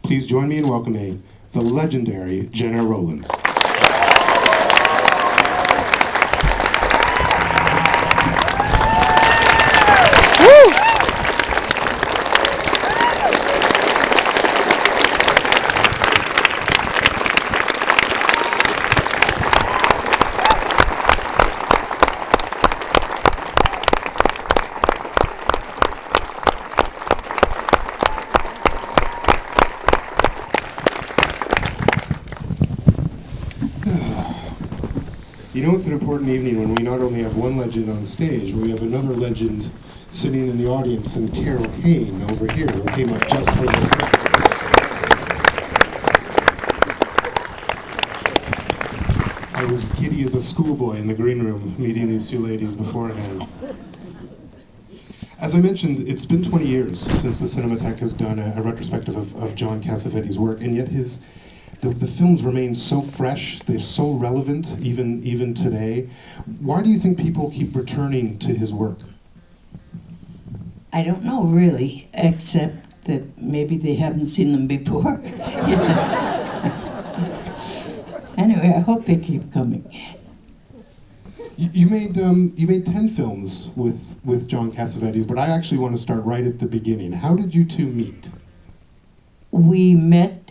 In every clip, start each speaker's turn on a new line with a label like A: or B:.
A: Please join me in welcoming the legendary Gena Rowlands. You know, it's an important evening when we not only have one legend on stage, but we have another legend sitting in the audience, and Carol Kane over here, who came up just for this. I was giddy as a schoolboy in the green room meeting these two ladies beforehand. As I mentioned, it's been 20 years since the Cinematheque has done a retrospective of John Cassavetes' work, and yet the films remain so fresh, they're so relevant even today. Why do you think people keep returning to his work?
B: I don't know really, except that maybe they haven't seen them before. Anyway, I hope they keep coming.
A: You made 10 films with John Cassavetes, but I actually want to start right at the beginning. How did you two meet?
B: We met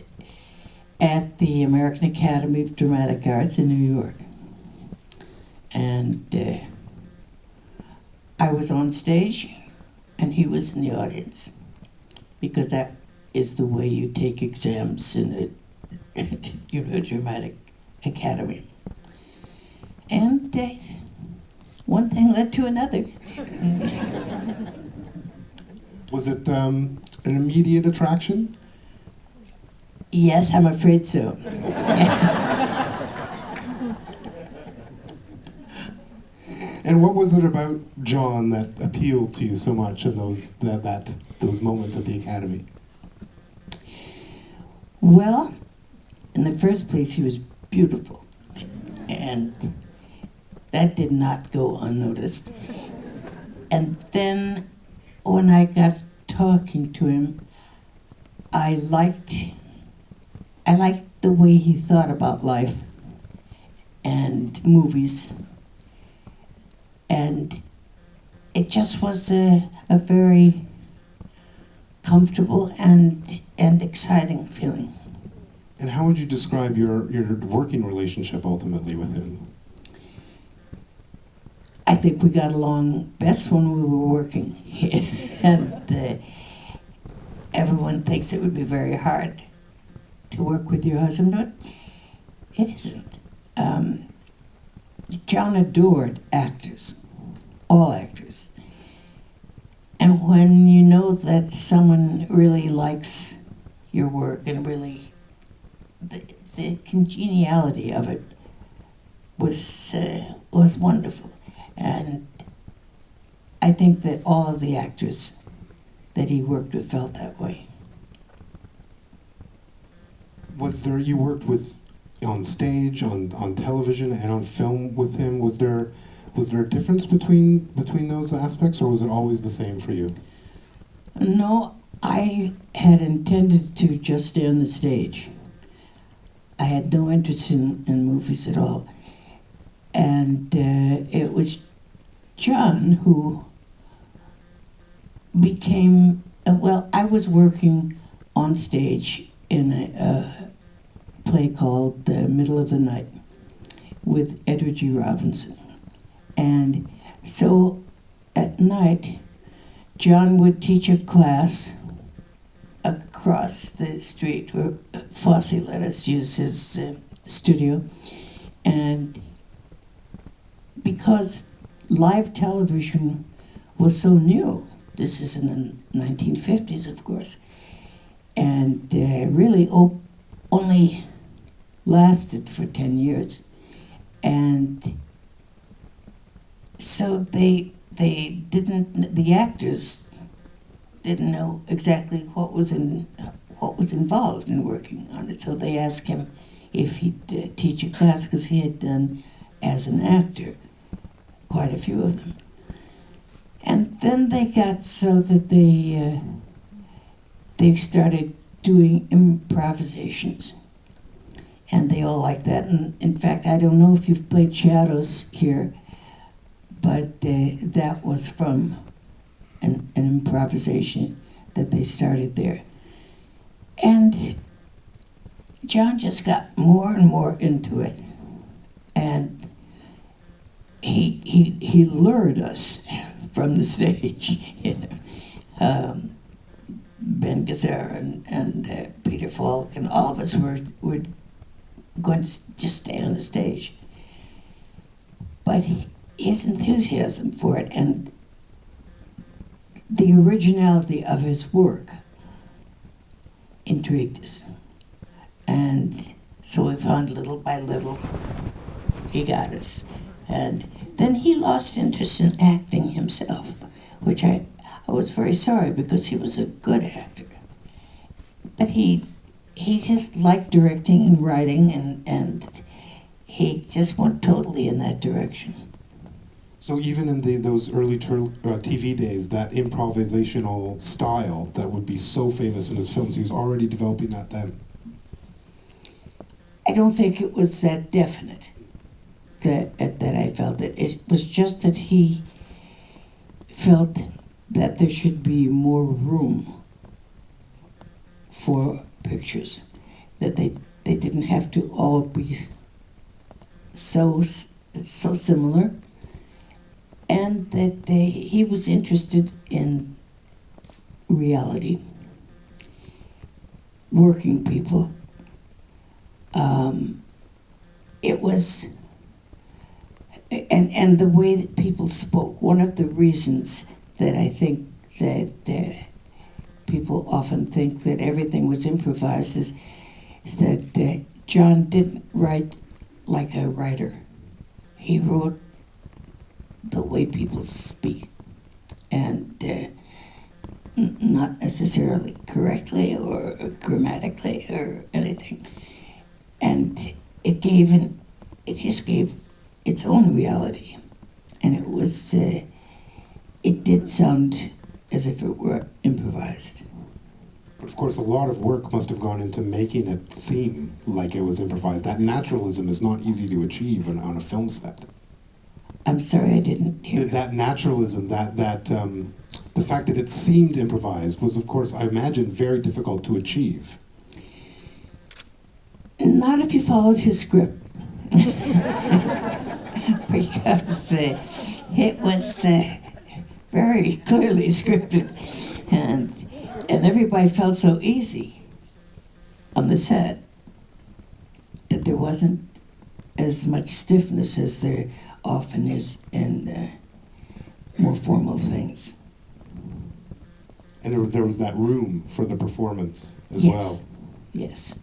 B: at the American Academy of Dramatic Arts in New York. And I was on stage and he was in the audience, because that is the way you take exams in a Dramatic Academy. And one thing led to another.
A: Was it an immediate attraction?
B: Yes, I'm afraid so.
A: And what was it about John that appealed to you so much in those moments at the Academy?
B: Well, in the first place, he was beautiful, and that did not go unnoticed. And then, when I got talking to him, I liked the way he thought about life and movies. And it just was a very comfortable and exciting feeling.
A: And how would you describe your working relationship ultimately with him?
B: I think we got along best when we were working. And everyone thinks it would be very hard to work with your husband, but it isn't. John adored actors, all actors. And when you know that someone really likes your work and really, the congeniality of it was wonderful. And I think that all of the actors that he worked with felt that way.
A: You worked with on stage, on television, and on film with him. Was there a difference between those aspects, or was it always the same for you?
B: No, I had intended to just stay on the stage. I had no interest in movies at all. And it was John who became, I was working on stage in a play called The Middle of the Night with Edward G. Robinson. And so at night, John would teach a class across the street where Fosse let us use his studio. And because live television was so new, this is in the 1950s, of course, and really only lasted for 10 years. And so the actors didn't know exactly what was involved in working on it. So they asked him if he'd teach a class, because he had done, as an actor, quite a few of them. And then they got so that they started doing improvisations. And they all like that. And in fact, I don't know if you've played Shadows here, but that was from an improvisation that they started there. And John just got more and more into it. And he lured us from the stage. You know. Ben Gazzara and Peter Falk and all of us were going to just stay on the stage. But his enthusiasm for it and the originality of his work intrigued us. And so we found little by little, he got us. And then he lost interest in acting himself, which I was very sorry because he was a good actor. But he just liked directing and writing, and he just went totally in that direction.
A: So even in those early TV days, that improvisational style that would be so famous in his films, he was already developing that then?
B: I don't think it was that definite that I felt it. It was just that he felt that there should be more room for pictures, that they didn't have to all be so similar, and that he was interested in reality, working people. It was, and the way that people spoke. One of the reasons that I think that people often think that everything was improvised is that John didn't write like a writer. He wrote the way people speak, and not necessarily correctly or grammatically or anything. And it just gave its own reality, and it was. It did sound as if it were improvised.
A: But of course, a lot of work must have gone into making it seem like it was improvised. That naturalism is not easy to achieve on a film set.
B: I'm sorry, I didn't hear.
A: That naturalism, the fact that it seemed improvised was, of course, I imagine, very difficult to achieve.
B: Not if you followed his script. Because it was very clearly scripted, and everybody felt so easy on the set that there wasn't as much stiffness as there often is in more formal things.
A: And there was that room for the performance as well.
B: Yes.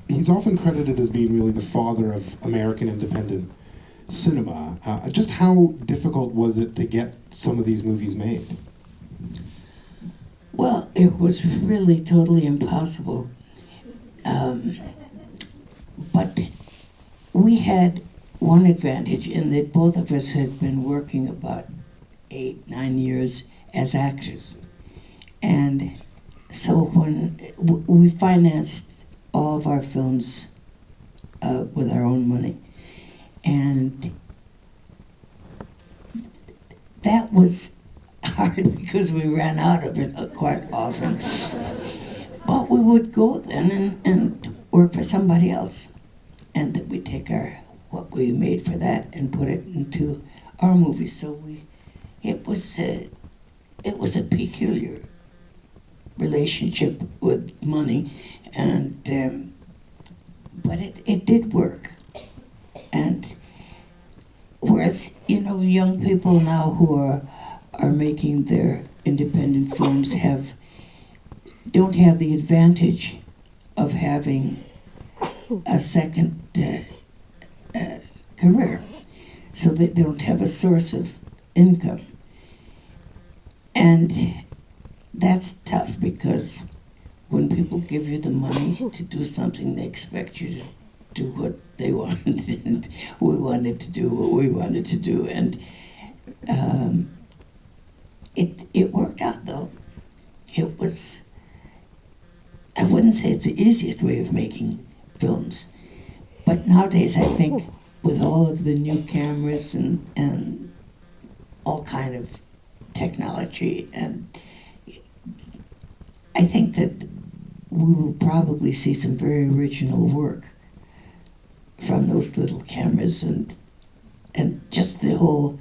A: He's often credited as being really the father of American independent cinema. Just how difficult was it to get some of these movies made?
B: Well, it was really totally impossible. But we had one advantage in that both of us had been working about 8-9 years as actors. And so when we financed all of our films with our own money. And that was hard because we ran out of it quite often. But we would go then and work for somebody else. And that we'd take what we made for that and put it into our movies. So it was a peculiar relationship with money, and but it did work. And whereas young people now who are making their independent films don't have the advantage of having a second career, so they don't have a source of income. And that's tough because when people give you the money to do something, they expect you to do what they wanted, and we wanted to do what we wanted to do. And it worked out, though. I wouldn't say it's the easiest way of making films, but nowadays I think with all of the new cameras and all kind of technology, and I think that we will probably see some very original work from those little cameras, and just the whole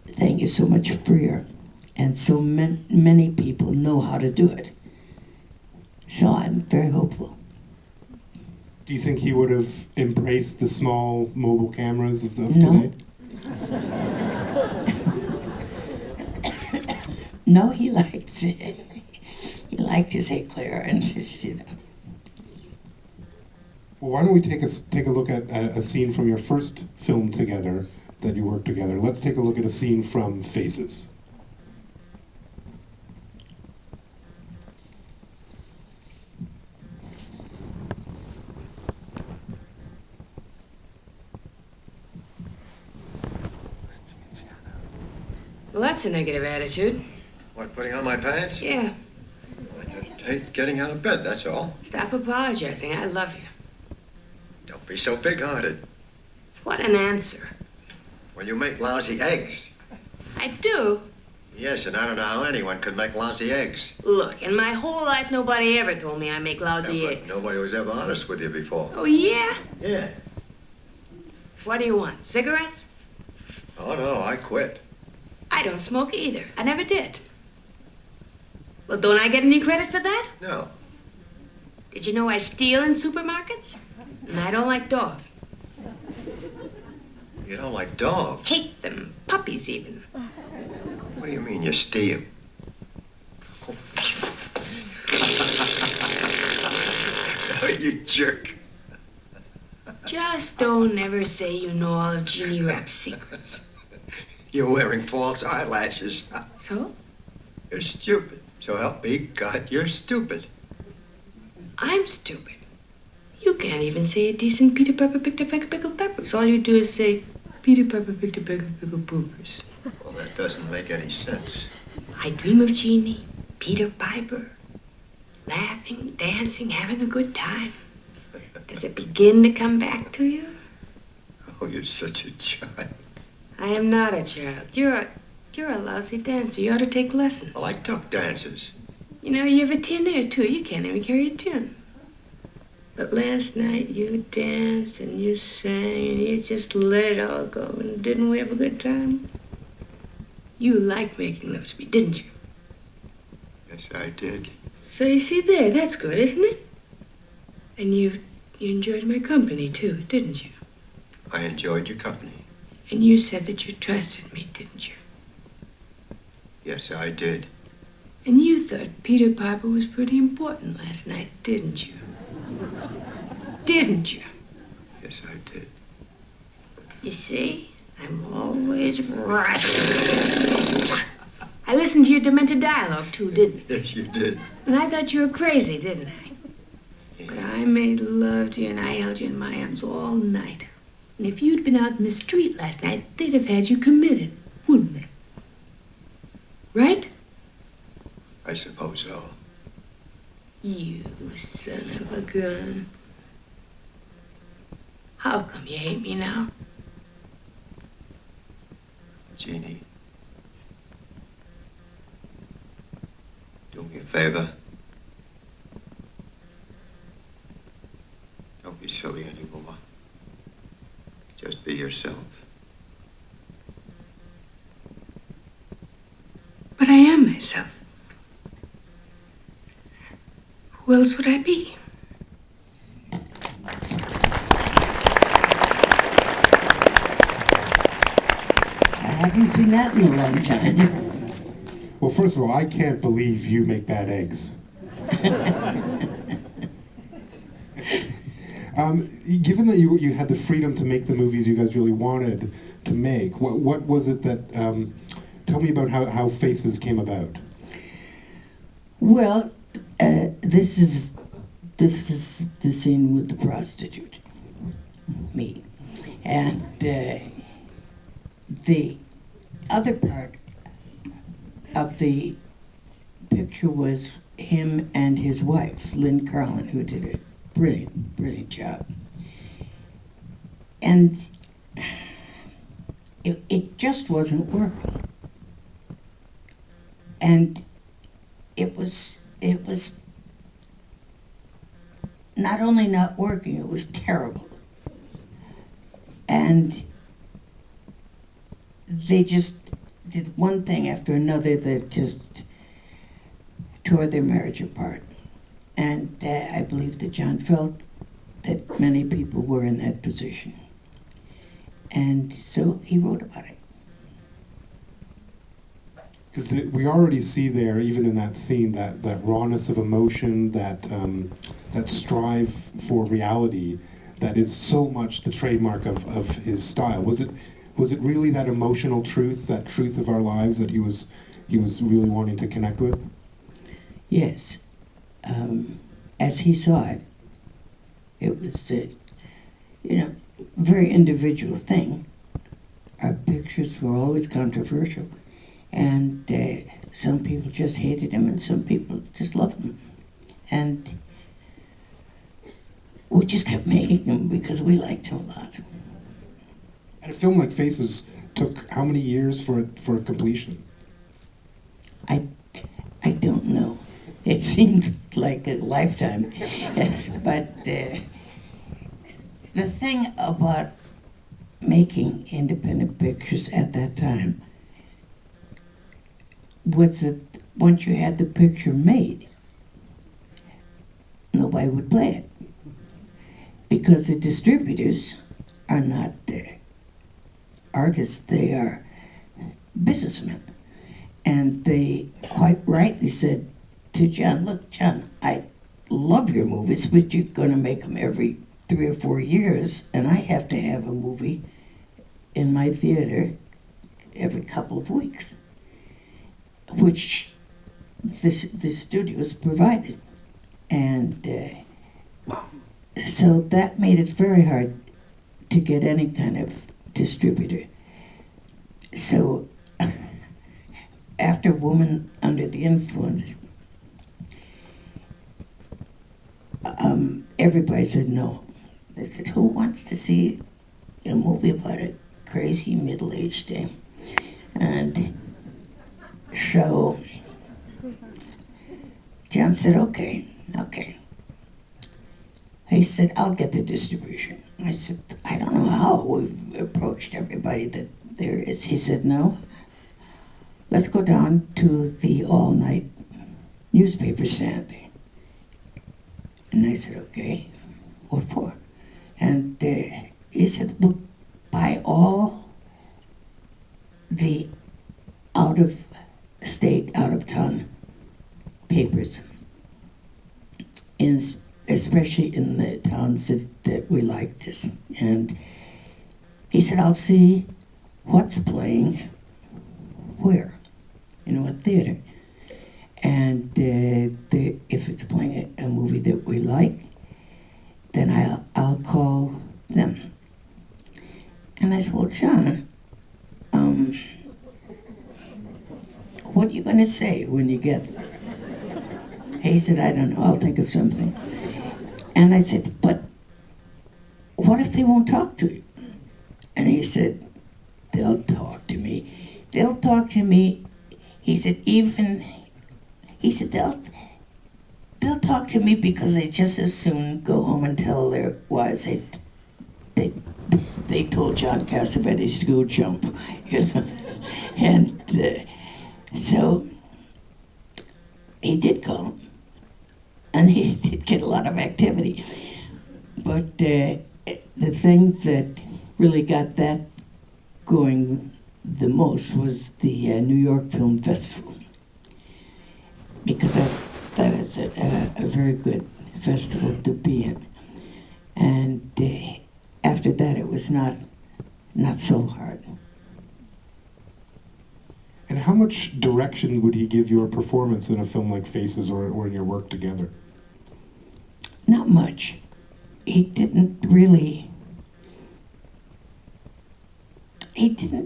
B: thing is so much freer, and so many people know how to do it. So I'm very hopeful.
A: Do you think he would have embraced the small mobile cameras of
B: No.
A: today?
B: No, he liked it. He liked his eclair and his, you know.
A: Well, why don't we take a look at a scene from your first film together that you worked together. Let's take a look at a scene from Faces.
C: Well, that's a negative attitude.
D: What, putting on my pants?
C: Yeah.
D: I just hate getting out of bed, that's all.
C: Stop apologizing. I love you.
D: Don't be so big-hearted.
C: What an answer.
D: When you make lousy eggs.
C: I do.
D: Yes, and I don't know how anyone could make lousy eggs.
C: Look, in my whole life, nobody ever told me I make lousy
D: Yeah, but
C: eggs.
D: nobody was ever honest with you before.
C: Oh, yeah?
D: Yeah.
C: What do you want? Cigarettes?
D: Oh, no, I quit.
C: I don't smoke either. I never did. Well, don't I get any credit for that?
D: No.
C: Did you know I steal in supermarkets? And I don't like dogs.
D: You don't like dogs.
C: Hate them. Puppies, even.
D: What do you mean you steal? Oh, you jerk.
C: Just don't ever say you know all of Gena Rowlands' secrets.
D: You're wearing false eyelashes.
C: So?
D: You're stupid. So help me God, you're stupid.
C: I'm stupid. You can't even say a decent Peter Pepper picked a peck of pickled peppers. All you do is say, Peter Pepper picked a peck of pickled peppers.
D: Well, that doesn't make any sense.
C: I dream of Jeannie, Peter Piper, laughing, dancing, having a good time. Does it begin to come back to you?
D: Oh, you're such a child.
C: I am not a child. You're a lousy dancer. You ought to take lessons.
D: Well, I took dances.
C: You know, you have a tenor, too. You can't even carry a tune. But last night you danced and you sang and you just let it all go. And didn't we have a good time? You liked making love to me, didn't you?
D: Yes, I did.
C: So you see there, that's good, isn't it? And you enjoyed my company, too, didn't you?
D: I enjoyed your company.
C: And you said that you trusted me, didn't you?
D: Yes, I did.
C: And you thought Peter Piper was pretty important last night, didn't you? Didn't you?
D: Yes, I did.
C: You see, I'm always right. I listened to your demented dialogue, too, didn't I?
D: Yes, you did.
C: And I thought you were crazy, didn't I? But I made love to you and I held you in my arms all night. And if you'd been out in the street last night, they'd have had you committed, wouldn't they? Right?
D: I suppose so.
C: You son of a gun. How come you hate me now?
D: Jeannie. Do me a favor. Don't be silly anymore. Just be yourself.
C: But I am myself. Who else would I be?
B: I haven't seen that in a long time.
A: Well, first of all, I can't believe you make bad eggs. Given that you had the freedom to make the movies you guys really wanted to make, what was it that, tell me about how Faces came about.
B: Well, this is the scene with the prostitute, me, and the other part of the picture was him and his wife, Lynn Carlin, who did a brilliant, brilliant job. And it just wasn't working. And it was not only not working, it was terrible. And they just did one thing after another that just tore their marriage apart. And I believe that John felt that many people were in that position. And so he wrote about it.
A: Because we already see there, even in that scene, that rawness of emotion, that strive for reality, that is so much the trademark of his style. Was it really that emotional truth, that truth of our lives that he was really wanting to connect with?
B: Yes. As he saw it, it was a very individual thing. Our pictures were always controversial. And some people just hated him and some people just loved him. And we just kept making them because we liked him a lot.
A: And a film like Faces took how many years for completion?
B: I don't know. It seemed like a lifetime. But the thing about making independent pictures at that time was that once you had the picture made, nobody would play it. Because the distributors are not artists, they are businessmen. And they quite rightly said to John, look, John, I love your movies, but you're going to make them every 3 or 4 years, and I have to have a movie in my theater every couple of weeks, which the studios provided. And so that made it very hard to get any kind of distributor. So after Woman Under the Influence, everybody said no. They said, who wants to see a movie about a crazy middle-aged dame? And so John said, okay. He said, I'll get the distribution. I said, I don't know how. We've approached everybody that there is. He said, no. Let's go down to the all-night newspaper stand. And I said, okay, what for? And he said, we'll buy all the out-of-state, out-of-town papers, especially in the towns that we liked this. And he said, I'll see what's playing where, in what theater. And if it's playing a movie that we like, then I'll call them. And I said, well, John, what are you going to say when you get there? He said, I don't know, I'll think of something. And I said, but what if they won't talk to you? And he said, they'll talk to me. They'll talk to me. He said, they'll talk to me because they just as soon go home and tell their wives they told John Cassavetes to go jump, And so he did call, and he did get a lot of activity. But the thing that really got that going the most was the New York Film Festival, because that is a very good festival to be in. And after that, it was not so hard.
A: And how much direction would he give your performance in a film like Faces or in your work together?
B: Not much. He didn't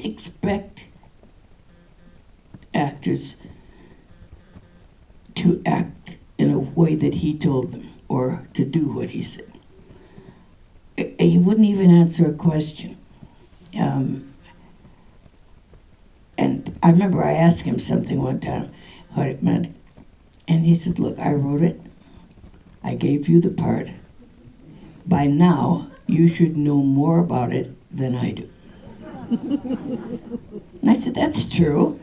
B: expect actors to act in a way that he told them, or to do what he said. He wouldn't even answer a question. And I remember I asked him something one time, what it meant. And he said, look, I wrote it. I gave you the part. By now, you should know more about it than I do. And I said, that's true.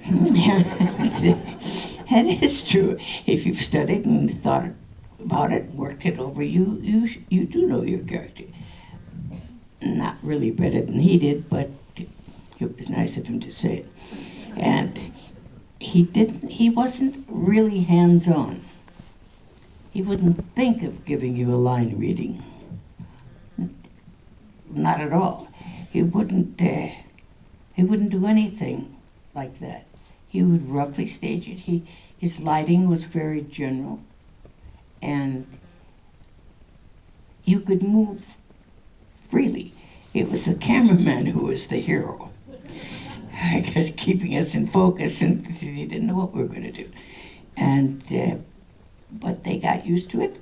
B: That is true. If you've studied and thought about it, worked it over, you do know your character. Not really better than he did, but it was nice of him to say it. And he wasn't really hands-on. He wouldn't think of giving you a line reading. Not at all. He wouldn't do anything like that. He would roughly stage it. His lighting was very general, and you could move freely. It was the cameraman who was the hero, keeping us in focus, and he didn't know what we were going to do. And but they got used to it,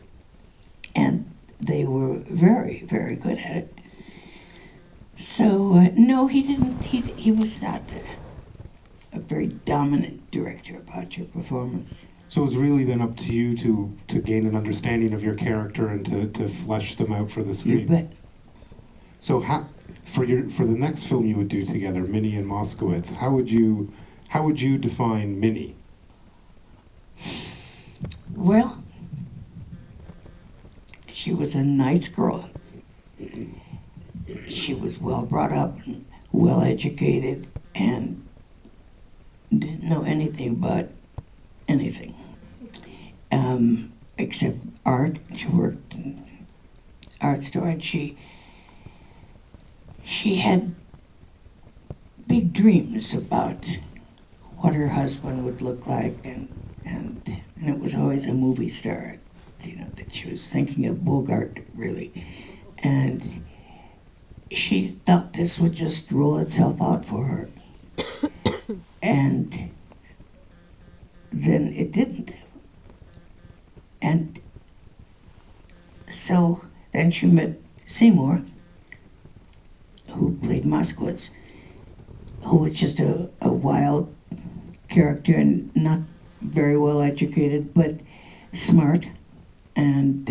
B: and they were very, very good at it. So no, he didn't. He was not a very dominant director about your performance.
A: So it was really then up to you to gain an understanding of your character and to flesh them out for the screen.
B: You bet.
A: So for the next film you would do together, Minnie and Moskowitz, how would you define Minnie?
B: Well, she was a nice girl. She was well brought up, and well educated, and didn't know anything about anything except art. She worked in an art store, and she had big dreams about what her husband would look like, and it was always a movie star, that she was thinking of Bogart, really. And she thought this would just roll itself out for her. And then it didn't. And so then she met Seymour, who played Moskowitz, who was just a wild character and not very well educated, but smart. And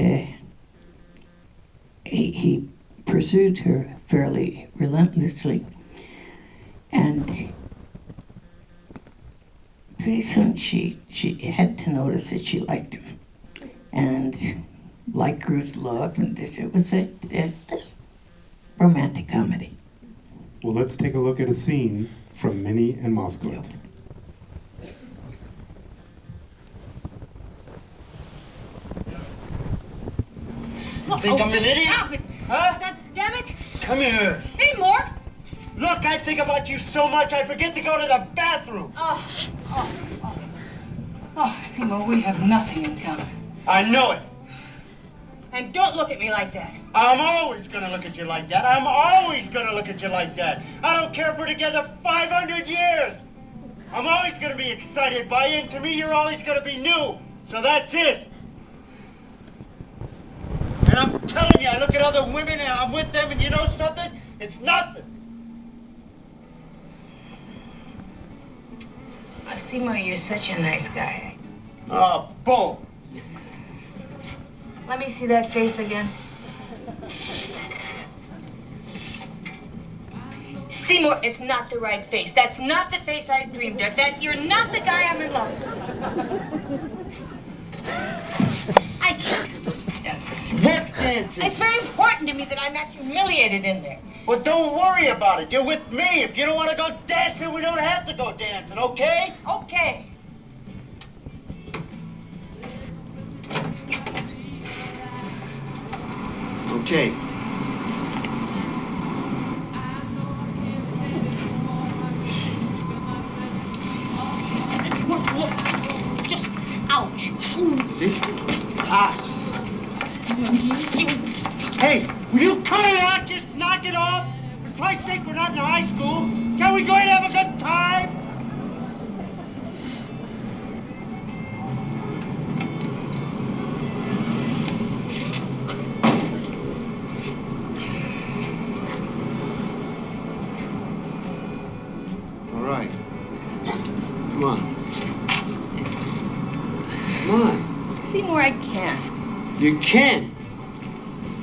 B: he pursued her fairly relentlessly. And pretty soon she had to notice that she liked him. And like grew to love, and it was a romantic comedy.
A: Well, let's take a look at a scene from Minnie and Moskowitz.
E: You think I'm an idiot?
F: Stop it!
E: Huh?
F: Damn it!
E: Come here.
F: Seymour!
E: Look, I think about you so much I forget to go to the bathroom.
F: Oh, Seymour, we have nothing in common.
E: I know it.
F: And don't look at me like that.
E: I'm always going to look at you like that. I'm always going to look at you like that. I don't care if we're together 500 years. I'm always going to be excited by you, and to me, you're always going to be new. So that's it. And I'm telling you, I look at other women, and I'm with them, and you know something? It's nothing.
C: Oh, Seymour, you're such a nice guy.
E: Oh, bull.
C: Let me see that face again. Seymour, it's not the right face. That's not the face I dreamed of. You're not the guy I'm in love with. I can't do those dances.
E: What dances?
C: It's very important to me that I'm not humiliated in there.
E: Well, don't worry about it. You're with me. If you don't want to go dancing, we don't have to go dancing, okay?
C: Okay.
E: Okay.
C: Look, just ouch.
E: See? Ah. Hey, will you cut it out? Just knock it off. For Christ's sake, we're not in high school. Can we go and have a good time? You can.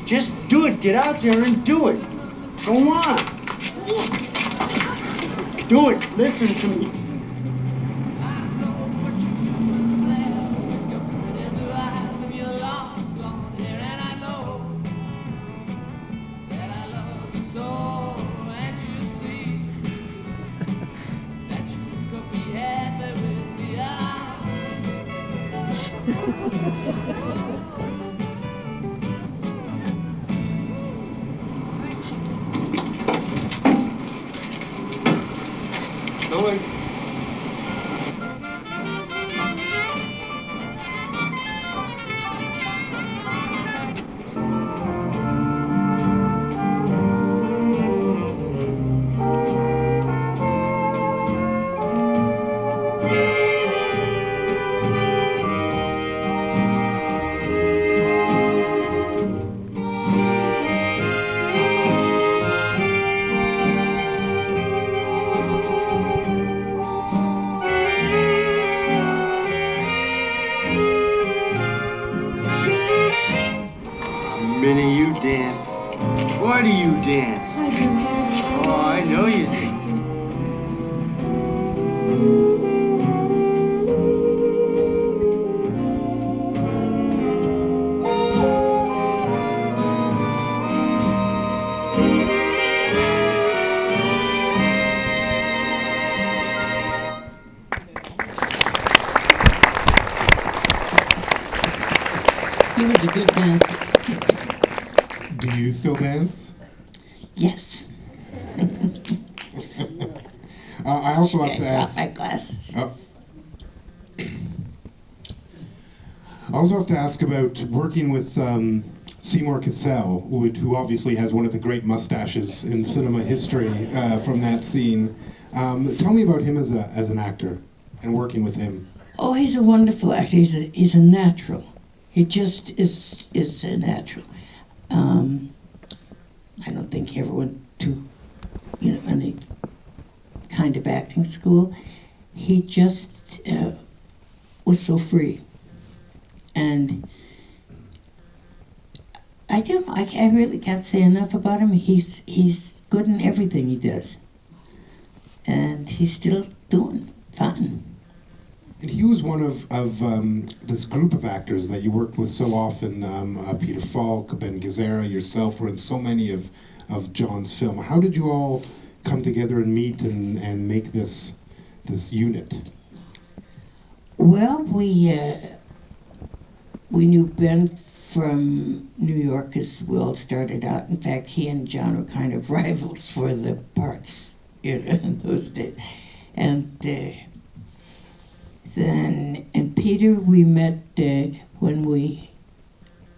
E: Just do it. Get out there and do it. Go on. Do it. Listen to me. Do it. Minnie, you dance. Why do you dance?
C: I do.
E: Oh, I know you do.
B: He was a good dancer.
A: Do you still dance?
B: Yes.
A: I also have to
B: I
A: ask.
B: got my glasses.
A: I also have to ask about working with Seymour Cassell, who obviously has one of the great mustaches in cinema history from that scene. Tell me about him as an actor and working with him.
B: Oh, he's a wonderful actor. He's a natural. He just is a natural. I don't think he ever went to, any kind of acting school. He just was so free. And I don't know, I really can't say enough about him. He's good in everything he does. And he's still doing fine.
A: And he was one of this group of actors that you worked with so often. Peter Falk, Ben Gazzara, yourself were in so many of John's film. How did you all come together and meet and make this unit?
B: Well, we knew Ben from New York as we all started out. In fact, he and John were kind of rivals for the parts in those days. And Peter we met when we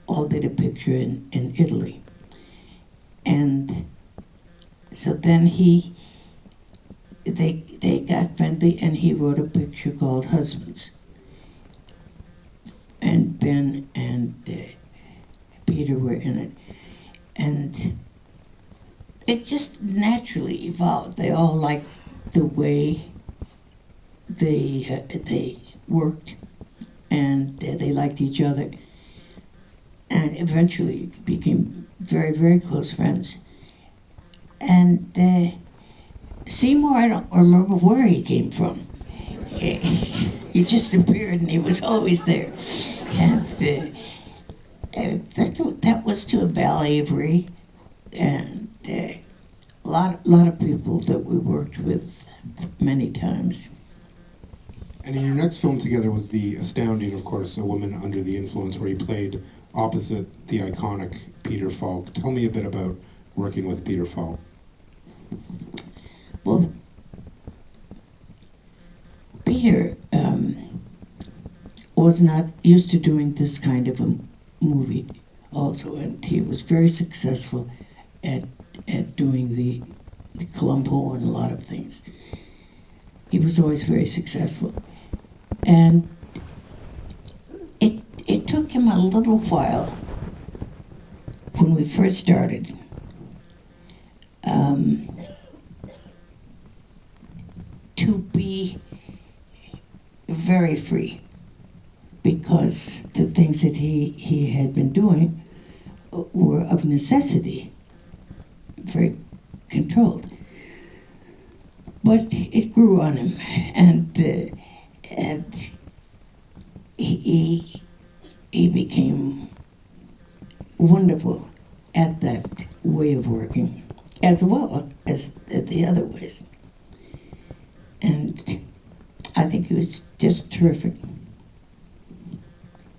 B: all did a picture in Italy. And so then they got friendly and he wrote a picture called Husbands. And Ben and Peter were in it. And it just naturally evolved. They all liked the way they worked, and they liked each other, and eventually became very, very close friends. And Seymour, I don't remember where he came from. He just appeared, and he was always there. And that was to Val Avery, and a lot of people that we worked with many times.
A: And in your next film together was the astounding, of course, A Woman Under the Influence, where you played opposite the iconic Peter Falk. Tell me a bit about working with Peter Falk.
B: Well, Peter was not used to doing this kind of a movie also, and he was very successful at doing the Columbo and a lot of things. He was always very successful. And it took him a little while when we first started to be very free, because things that he had been doing were of necessity, very controlled. But it grew on him, and he became wonderful at that way of working, as well as the other ways. And I think he was just terrific.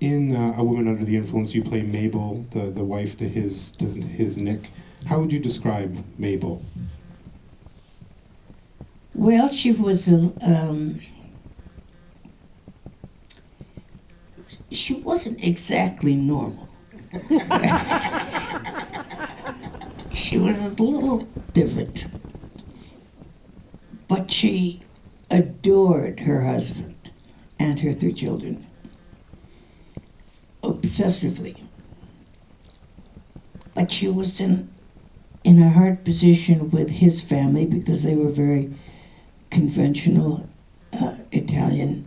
A: In A Woman Under the Influence, you play Mabel, the wife to his Nick. How would you describe Mabel?
B: Well, she was she wasn't exactly normal. She was a little different. But she adored her husband and her 3 children obsessively. But she was in a hard position with his family because they were very conventional Italian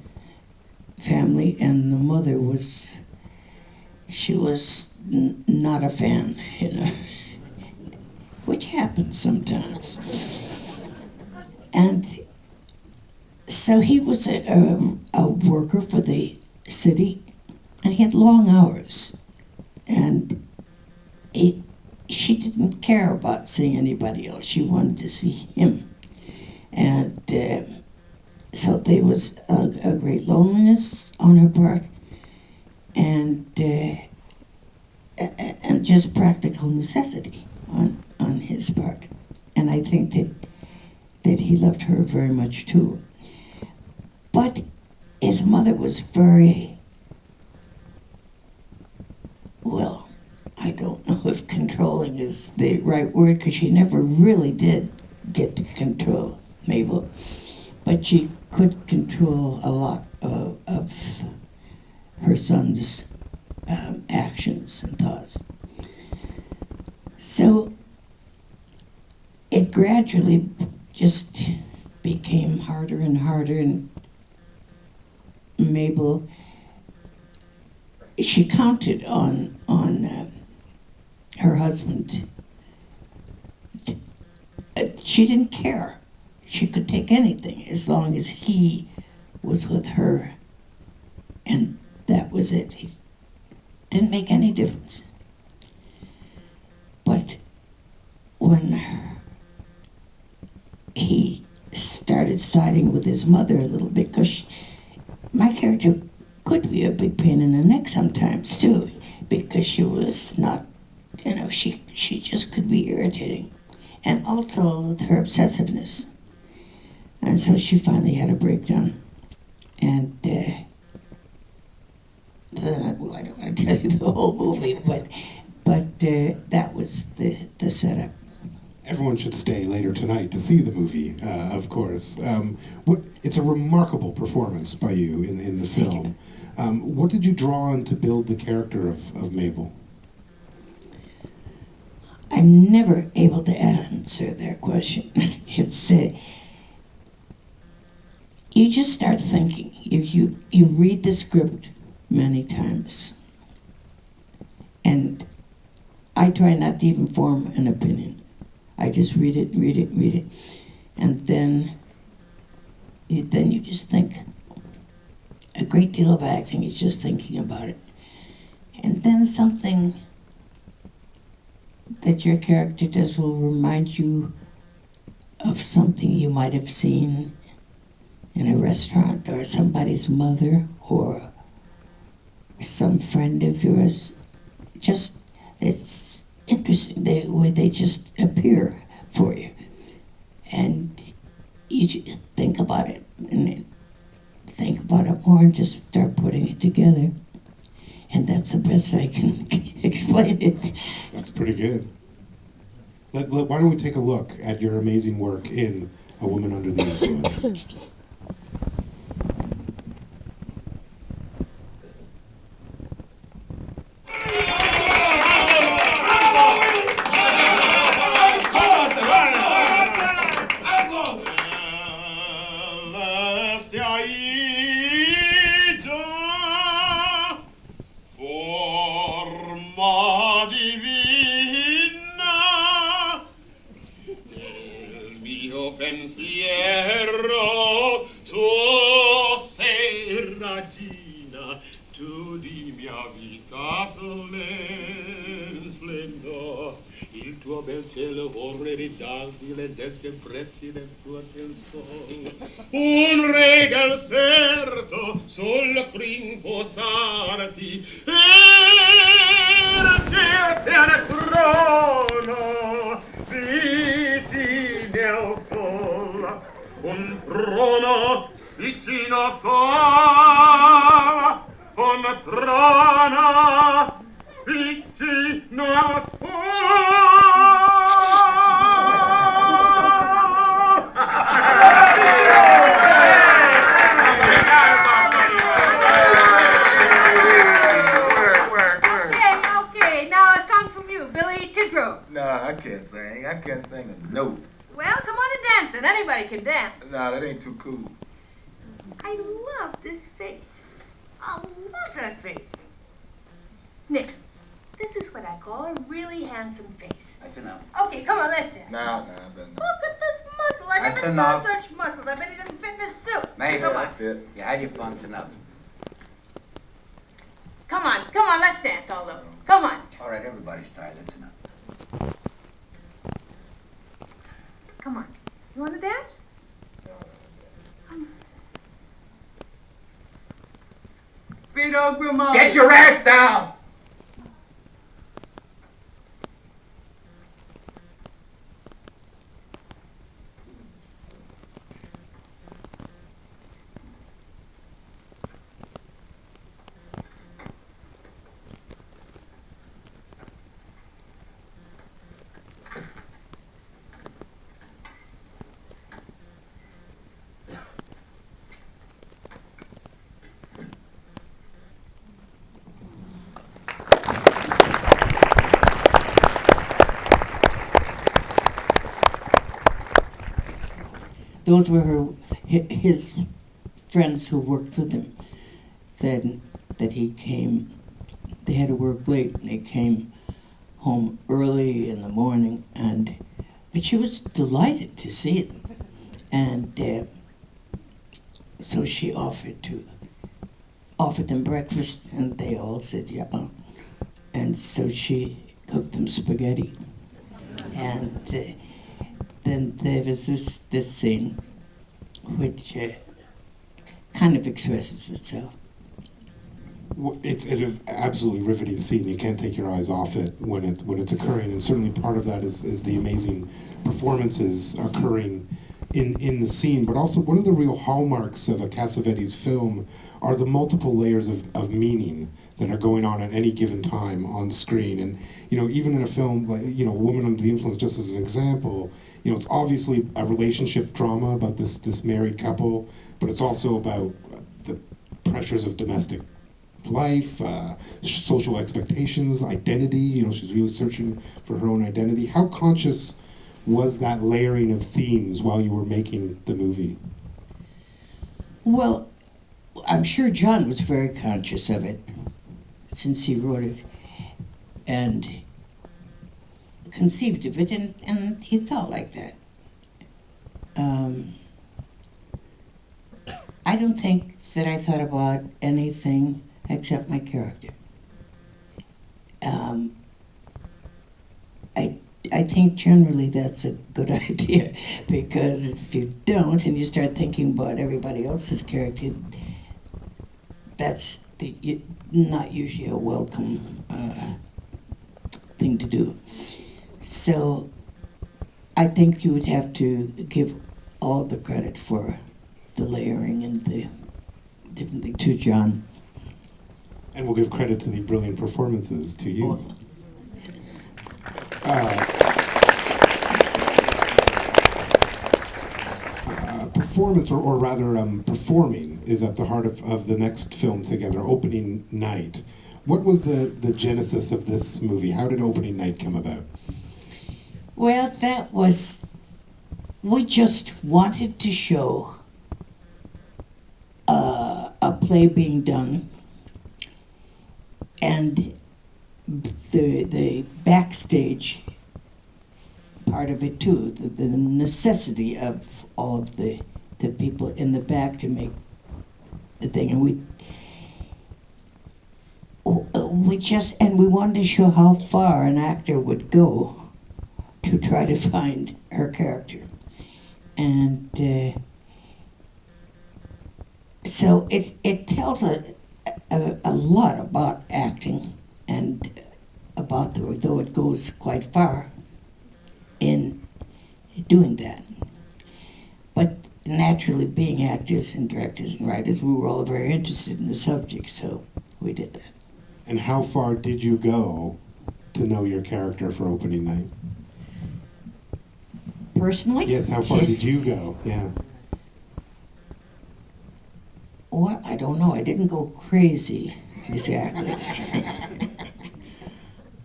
B: family, and the mother was, she was not a fan, you know, which happens sometimes. And so he was a worker for the city, and he had long hours, and she didn't care about seeing anybody else. She wanted to see him. And so there was a great loneliness on her part, and just practical necessity on his part. And I think that he loved her very much too. But his mother was very, well, I don't know if controlling is the right word, because she never really did get to control Mabel, but she could control a lot of her son's actions and thoughts. So it gradually just became harder and harder, and Mabel, she counted on her husband. She didn't care. She could take anything as long as he was with her, and that was it. He didn't make any difference. But when he started siding with his mother a little bit, because my character could be a big pain in the neck sometimes too, because she was not, you know, she just could be irritating, and also with her obsessiveness. And so she finally had a breakdown, and then well, I don't want to tell you the whole movie, but that was the setup.
A: Everyone should stay later tonight to see the movie, of course. It's a remarkable performance by you in the film. What did you draw on to build the character of Mabel?
B: I'm never able to answer that question. It's you just start thinking. You read the script many times, and I try not to even form an opinion. I just read it, and then you just think. A great deal of acting is just thinking about it, and then something that your character does will remind you of something you might have seen in a restaurant, or somebody's mother, or some friend of yours. Just, it's interesting the way they just appear for you. And you just think about it, and think about it more, and just start putting it together. And that's the best I can explain it.
A: That's pretty good. Why don't we take a look at your amazing work in A Woman Under the Influence?
E: For
G: Piero, tu sei regina, tu di mia vita splendor. Il tuo bel cielo vorrei ridardile del che prezzi del tuo del sol. Un regal certo sul prim posarti era te al trono vicino al sol. Un trono vicino al sol. Un trono vicino al
F: Okay, now a song from you, Billy Tidrow.
D: Nah, I can't sing. I can't sing a note.
F: Well, come on and dance, and anybody can dance.
D: Nah, that ain't too cool.
F: I love this face. I love that face. Nick, this is what I call a really handsome face.
D: That's enough.
F: Okay, come on, let's dance.
D: Nah, I better not.
F: Look at this muscle. I
D: That's
F: never
D: enough.
F: saw such muscle. I bet he doesn't fit in his suit.
D: Maybe
F: Come on.
D: that's it. You had your fun, it's enough.
F: Come on, let's dance, Aldo. Come on.
D: All right, everybody's tired, that's enough.
F: Come on. You want to dance? Come on. Vito Grimaldi.
D: Get your ass down!
B: Those were his friends who worked with him. That he came, they had to work late, and they came home early in the morning, but she was delighted to see it. And so she offered them breakfast, and they all said yeah. And so she cooked them spaghetti. And then there was this scene which kind of expresses itself.
A: Well, it's an absolutely riveting scene. You can't take your eyes off it when it's occurring, and certainly part of that is the amazing performances occurring in the scene. But also, one of the real hallmarks of a Cassavetes film are the multiple layers of meaning that are going on at any given time on screen. And even in a film like Woman Under the Influence, just as an example, it's obviously a relationship drama about this married couple, but it's also about the pressures of domestic life, social expectations, identity. She's really searching for her own identity. How conscious was that layering of themes while you were making the movie?
B: Well, I'm sure John was very conscious of it since he wrote it and conceived of it, and he thought like that. I don't think that I thought about anything except my character. I think generally that's a good idea, because if you don't and you start thinking about everybody else's character, that's not usually a welcome thing to do. So I think you would have to give all the credit for the layering and the different thing to John.
A: And we'll give credit to the brilliant performances to you. Performance, or rather performing, is at the heart of the next film together, Opening Night. What was the genesis of this movie? How did Opening Night come about?
B: Well, we just wanted to show a play being done, and the backstage part of it too, the necessity of all of the people in the back to make the thing. And we wanted to show how far an actor would go to try to find her character. And so it tells a lot about acting and about the work, though it goes quite far in doing that. But naturally, being actors and directors and writers, we were all very interested in the subject, so we did that.
A: And how far did you go to know your character for opening night?
B: Personally?
A: Yes, how far did you go? Yeah.
B: Well, I don't know. I didn't go crazy, exactly.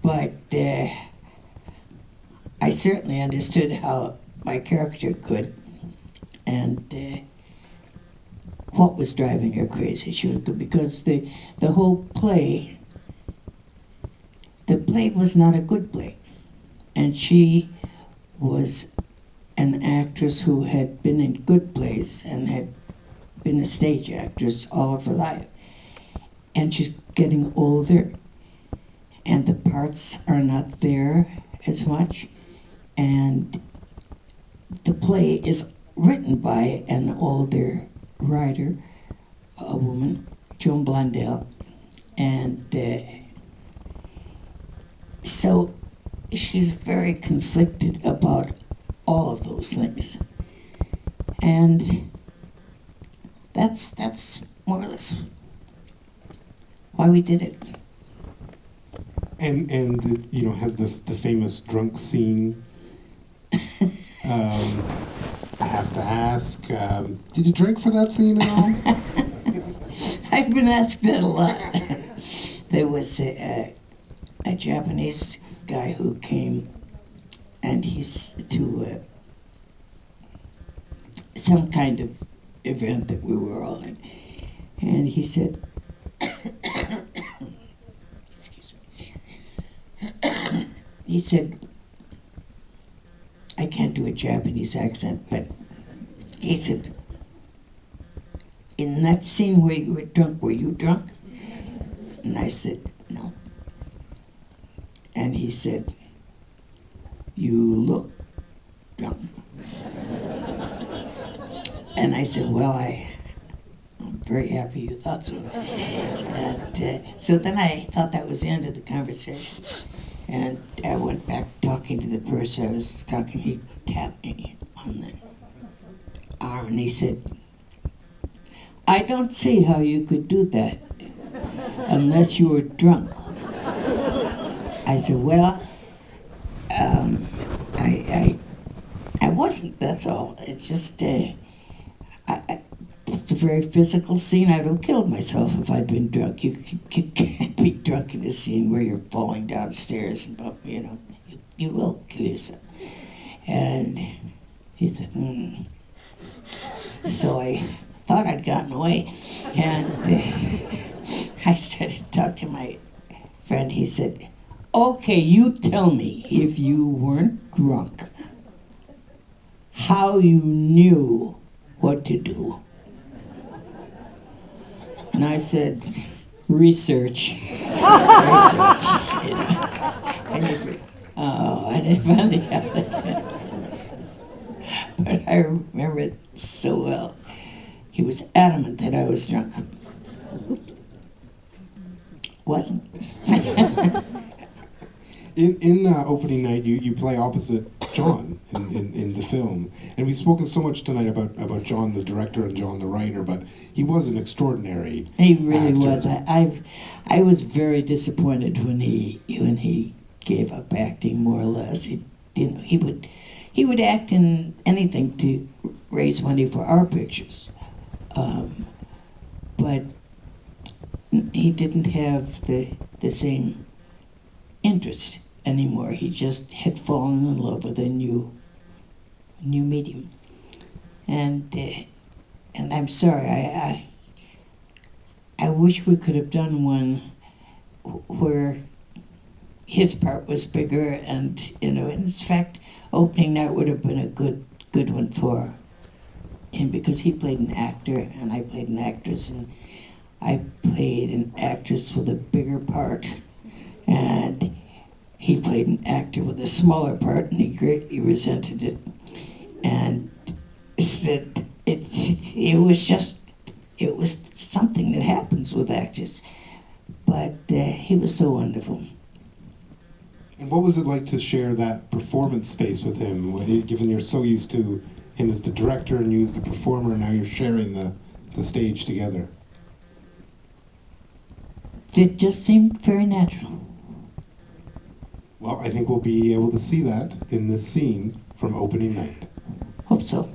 B: But I certainly understood how my character could, and what was driving her crazy. Because the whole play, the play was not a good play. And she was an actress who had been in good plays and had been a stage actress all of her life. And she's getting older, and the parts are not there as much. And the play is written by an older writer, a woman, Joan Blondell. And so she's very conflicted about all of those things. And that's more or less why we did it.
A: And has the famous drunk scene. I have to ask, did you drink for that scene at all?
B: I've been asked that a lot. There was a Japanese guy who came, and he's to some kind of event that we were all in, and he said, excuse me, he said, I can't do a Japanese accent, but he said, in that scene where you were drunk, were you drunk? And I said, no. And he said, you look drunk. And I said, well, I'm very happy you thought so. And, so then I thought that was the end of the conversation. And I went back talking to the person I was talking. He tapped me on the arm and he said, I don't see how you could do that unless you were drunk. I said, well, I wasn't, that's all. It's just, it's a very physical scene. I'd have killed myself if I'd been drunk. You can't be drunk in a scene where you're falling downstairs, and you will kill yourself. And he said, So I thought I'd gotten away, and I started to talk to my friend. He said, okay, you tell me, if you weren't drunk, how you knew what to do. And I said, research. And he said, oh, and I finally got it. But I remember it so well. He was adamant that I was drunk. Wasn't.
A: In opening night, you play opposite John in the film. And we've spoken so much tonight about John the director and John the writer, but he was an extraordinary
B: He really
A: actor.
B: was. I was very disappointed when he gave up acting, more or less. He would act in anything to raise money for our pictures. But he didn't have the same interest anymore. He just had fallen in love with a new medium. And I'm sorry, I wish we could have done one where his part was bigger, and in fact, opening night would have been a good one for him because he played an actor and I played an actress, and I played an actress with a bigger part, and he played an actor with a smaller part, and he greatly resented it, and said it was something that happens with actors, but he was so wonderful.
A: And what was it like to share that performance space with him, given you're so used to him as the director and you as the performer, and now you're sharing the stage together?
B: It just seemed very natural.
A: Well, I think we'll be able to see that in this scene from opening night.
B: Hope so.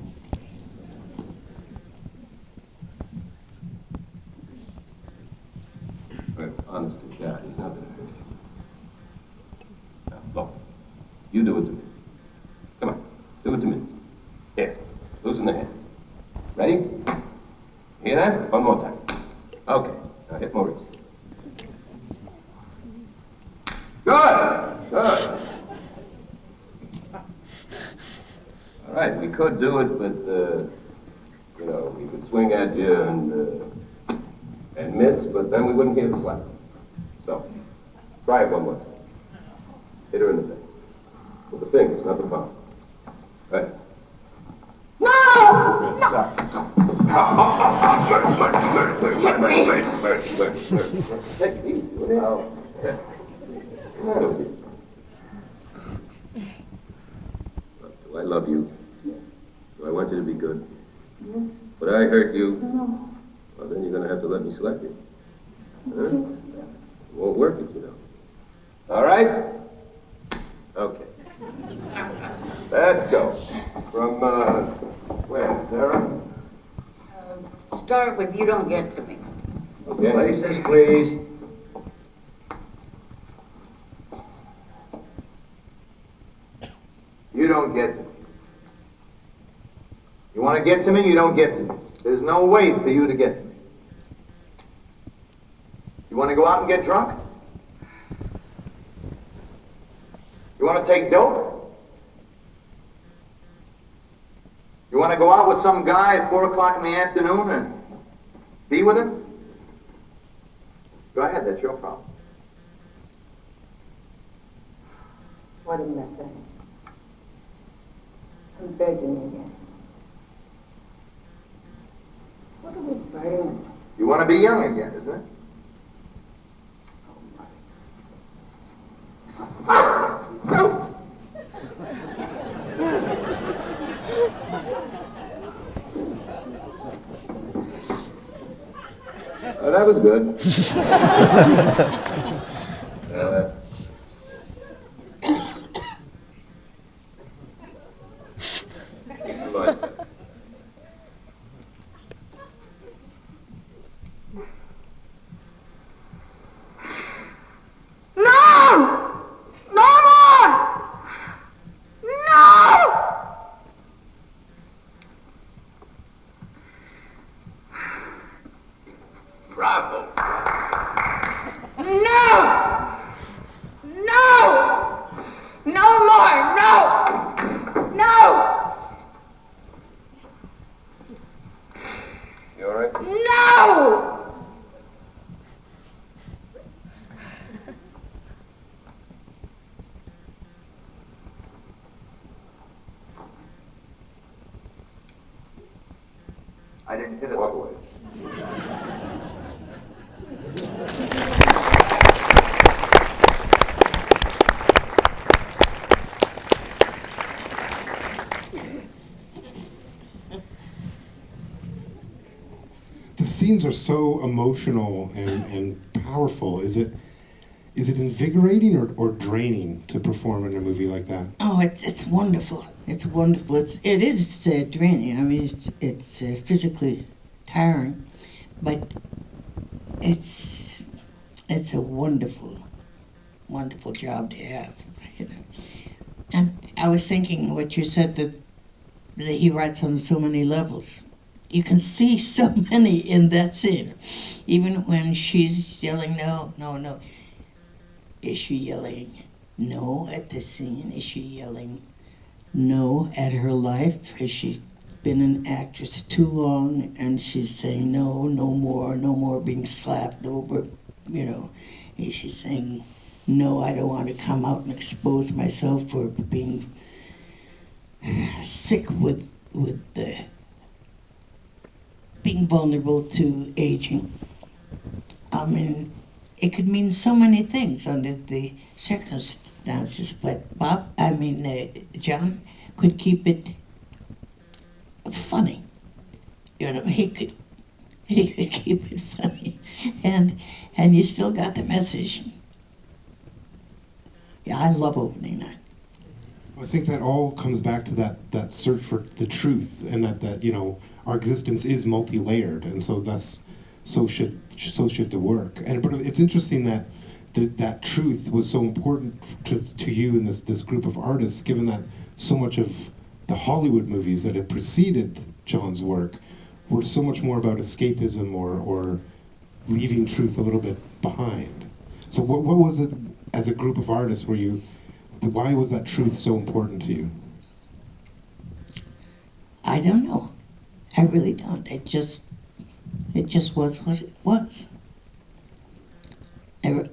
D: Well, honest to God, he's not going to hurt you. Now, look, you do it to me. Come on, do it to me. Here, loosen the hand. Ready? Hear that? One more time. Okay, now hit Maurice. Good, good. All right, we could do it, but, we could swing at you and miss, but then we wouldn't hear the slap. So, try it one more time. Hit her in the face. With the fingers, not the palm. Right.
F: No!
D: Stop. Take it easy. Now, yeah. What's the matter with you? Do I love you? Do I want you to be good?
F: Yes.
D: Would I hurt you?
F: No.
D: Well, then you're going to have to let me slap you. Huh? It won't work it, All right? Okay. Let's go. From, where, Sarah?
H: Start with "You Don't Get to Me."
D: Okay. Places, please.
I: You don't get to me. You want to get to me, you don't get to me. There's no way for you to get to me. You want to go out and get drunk? You want to take dope? You want to go out with some guy at 4 o'clock in the afternoon and be with him? Go ahead, that's your problem.
H: What am I saying? I'm begging you again. What are we praying?
I: You want to be young again, isn't it?
D: Oh, that was good.
I: Bravo.
F: No more! No! No!
D: You all right?
F: No!
I: I didn't hit it.
D: Walk away.
A: The scenes are so emotional and powerful. Is it invigorating or draining to perform in a movie like that?
B: Oh, it's wonderful. It's wonderful. It is draining. I mean, it's physically tiring, but it's a wonderful job to have. And I was thinking what you said that he writes on so many levels. You can see so many in that scene, even when she's yelling no, no, no. Is she yelling no at the scene? Is she yelling no at her life? Has she been an actress too long and she's saying no, no more being slapped, no more, you know? Is she saying no, I don't want to come out and expose myself for being sick with the being vulnerable to aging? I mean, it could mean so many things under the circumstances, but John could keep it funny. You know, he could keep it funny, and you still got the message. Yeah, I love opening night.
A: I think that all comes back to that search for the truth, and that you know, our existence is multi-layered, and so should the work. But it's interesting that truth was so important to you and this group of artists, given that so much of the Hollywood movies that had preceded John's work were so much more about escapism or leaving truth a little bit behind. So what was it as a group of artists why was that truth so important to you?
B: I don't know. I really don't. It just was what it was.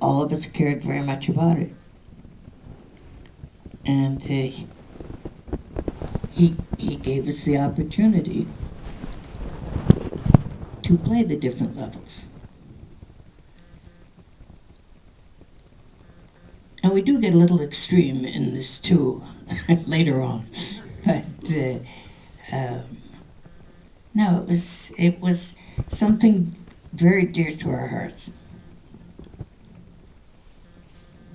B: All of us cared very much about it. And he gave us the opportunity to play the different levels. And we do get a little extreme in this too, later on. But no, it was something very dear to our hearts.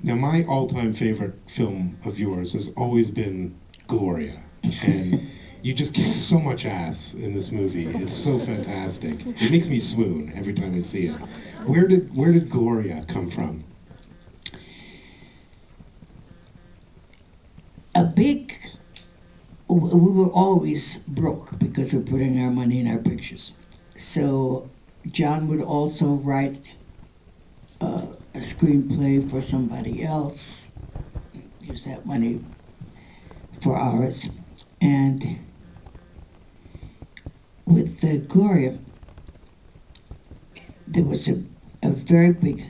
A: Now, my all-time favorite film of yours has always been Gloria, and you just kick so much ass in this movie. It's so fantastic. It makes me swoon every time I see it. Where did Gloria come from?
B: We were always broke because of putting our money in our pictures. So John would also write a screenplay for somebody else, use that money for ours. And with Gloria, there was a very big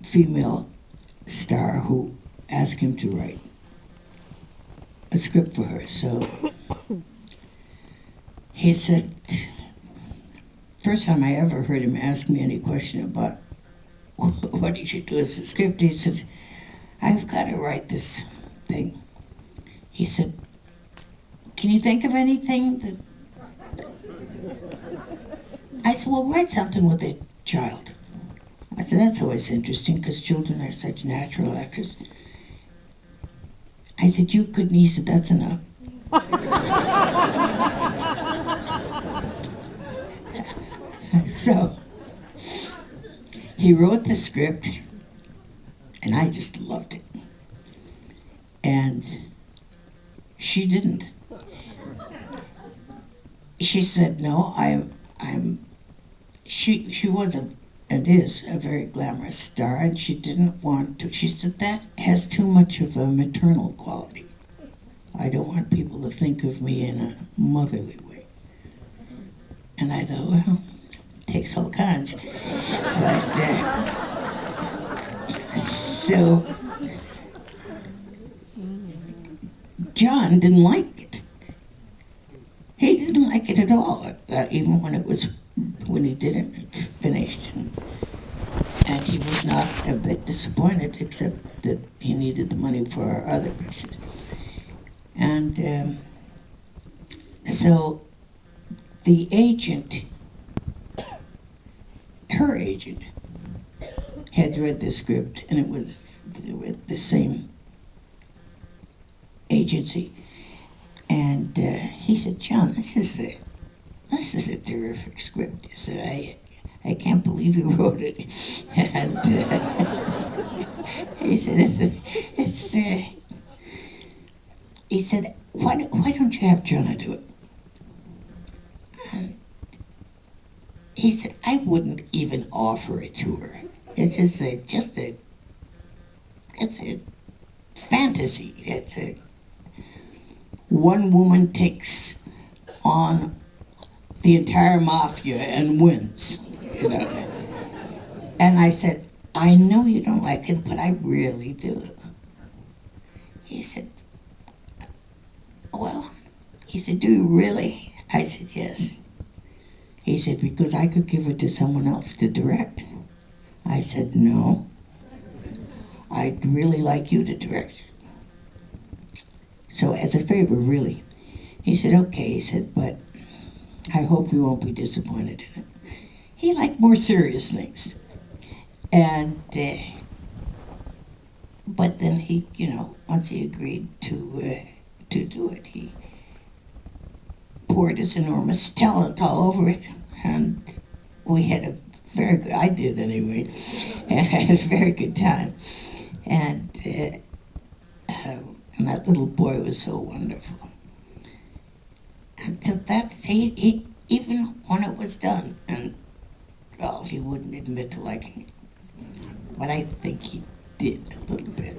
B: female star who asked him to write a script for her. So he said, first time I ever heard him ask me any question about what he should do as a script, he said, I've got to write this thing. He said, can you think of anything that... I said, well, write something with a child. I said, that's always interesting because children are such natural actors. I said, you couldn't. He said, that's enough. So he wrote the script, and I just loved it. And she didn't. She said, no, she was and is a very glamorous star, and she didn't want to. She said, that has too much of a maternal quality. I don't want people to think of me in a motherly way. And I thought, well, it takes all kinds. But, so John didn't like it. He didn't like it at all, even when he didn't finish. And he was not a bit disappointed, except that he needed the money for our other pictures. And so the agent, her agent, had read the script, and it was the same agency. And he said, John, this is a terrific script. He said, I can't believe you wrote it. And he said, he said, why don't you have Jenna do it? And he said, I wouldn't even offer it to her. It's just a it's a fantasy. It's a one woman takes on the entire mafia and wins, you know. And I said, I know you don't like it, but I really do. He said, well, he said, do you really? I said, yes. He said, because I could give it to someone else to direct. I said, no. I'd really like you to direct it. So as a favor, really. He said, okay, he said, but I hope you won't be disappointed in it. He liked more serious things. And, but then he, you know, once he agreed to do it, he poured his enormous talent all over it. And we had a very good, I did anyway, and had a very good time. And that little boy was so wonderful. And so that's, he even when it was done, and well, he wouldn't admit to liking it. But I think he did a little bit.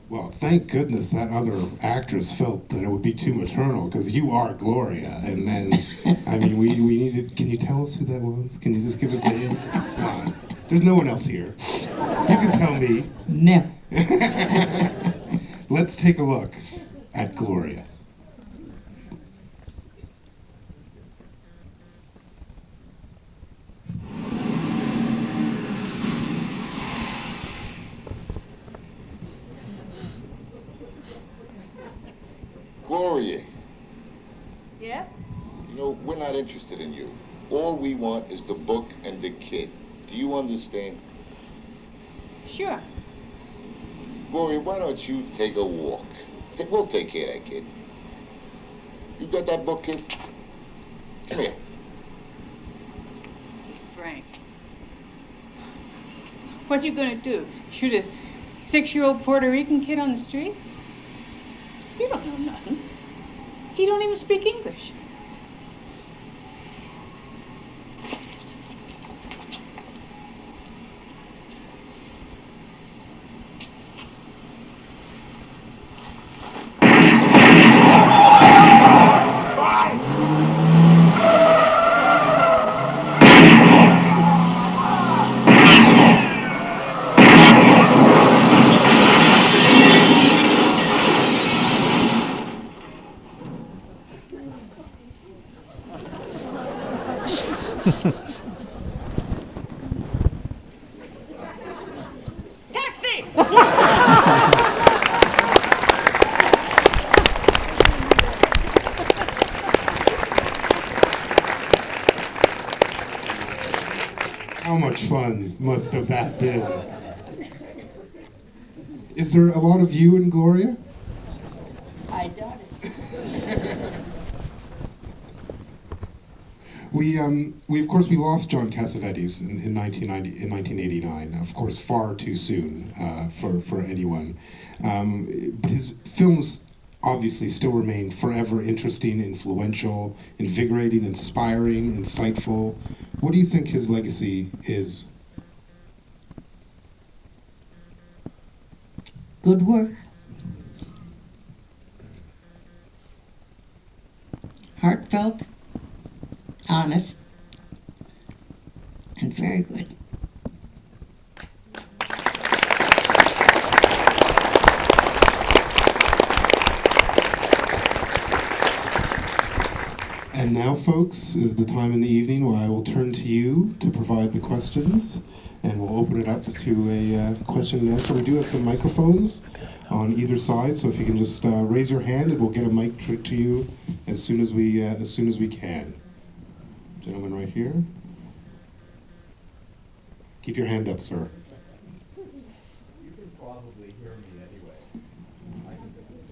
A: Well, thank goodness that other actress felt that it would be too maternal, because you are Gloria. And then, I mean, we needed, can you tell us who that was? Can you just give us a hint? Come on. There's no one else here. You can tell me.
B: No.
A: Let's take a look at Gloria.
J: Gloria,
F: Yes?
J: you know, we're not interested in you. All we want is the book and the kid. Do you understand?
F: Sure.
J: Gloria, why don't you take a walk? We'll take care of that kid. You got that book, kid? Come here.
F: Frank. What you gonna do? Shoot a 6-year-old Puerto Rican kid on the street? You don't know nothing. He don't even speak English. Taxi!
A: How much fun must have that been? Is there a lot of you in Gloria?
B: I doubt it.
A: We of course we lost John Cassavetes in 1989. Of course, far too soon for anyone. But his films obviously still remain forever interesting, influential, invigorating, inspiring, insightful. What do you think his legacy is?
B: Good work. Heartfelt, honest, and very good.
A: And now, folks, is the time in the evening where I will turn to you to provide the questions, and we'll open it up to a question and answer. We do have some microphones on either side, so if you can just raise your hand, and we'll get a mic to you as soon as we can. Gentleman right here. Keep your hand up, sir.
K: You can probably hear me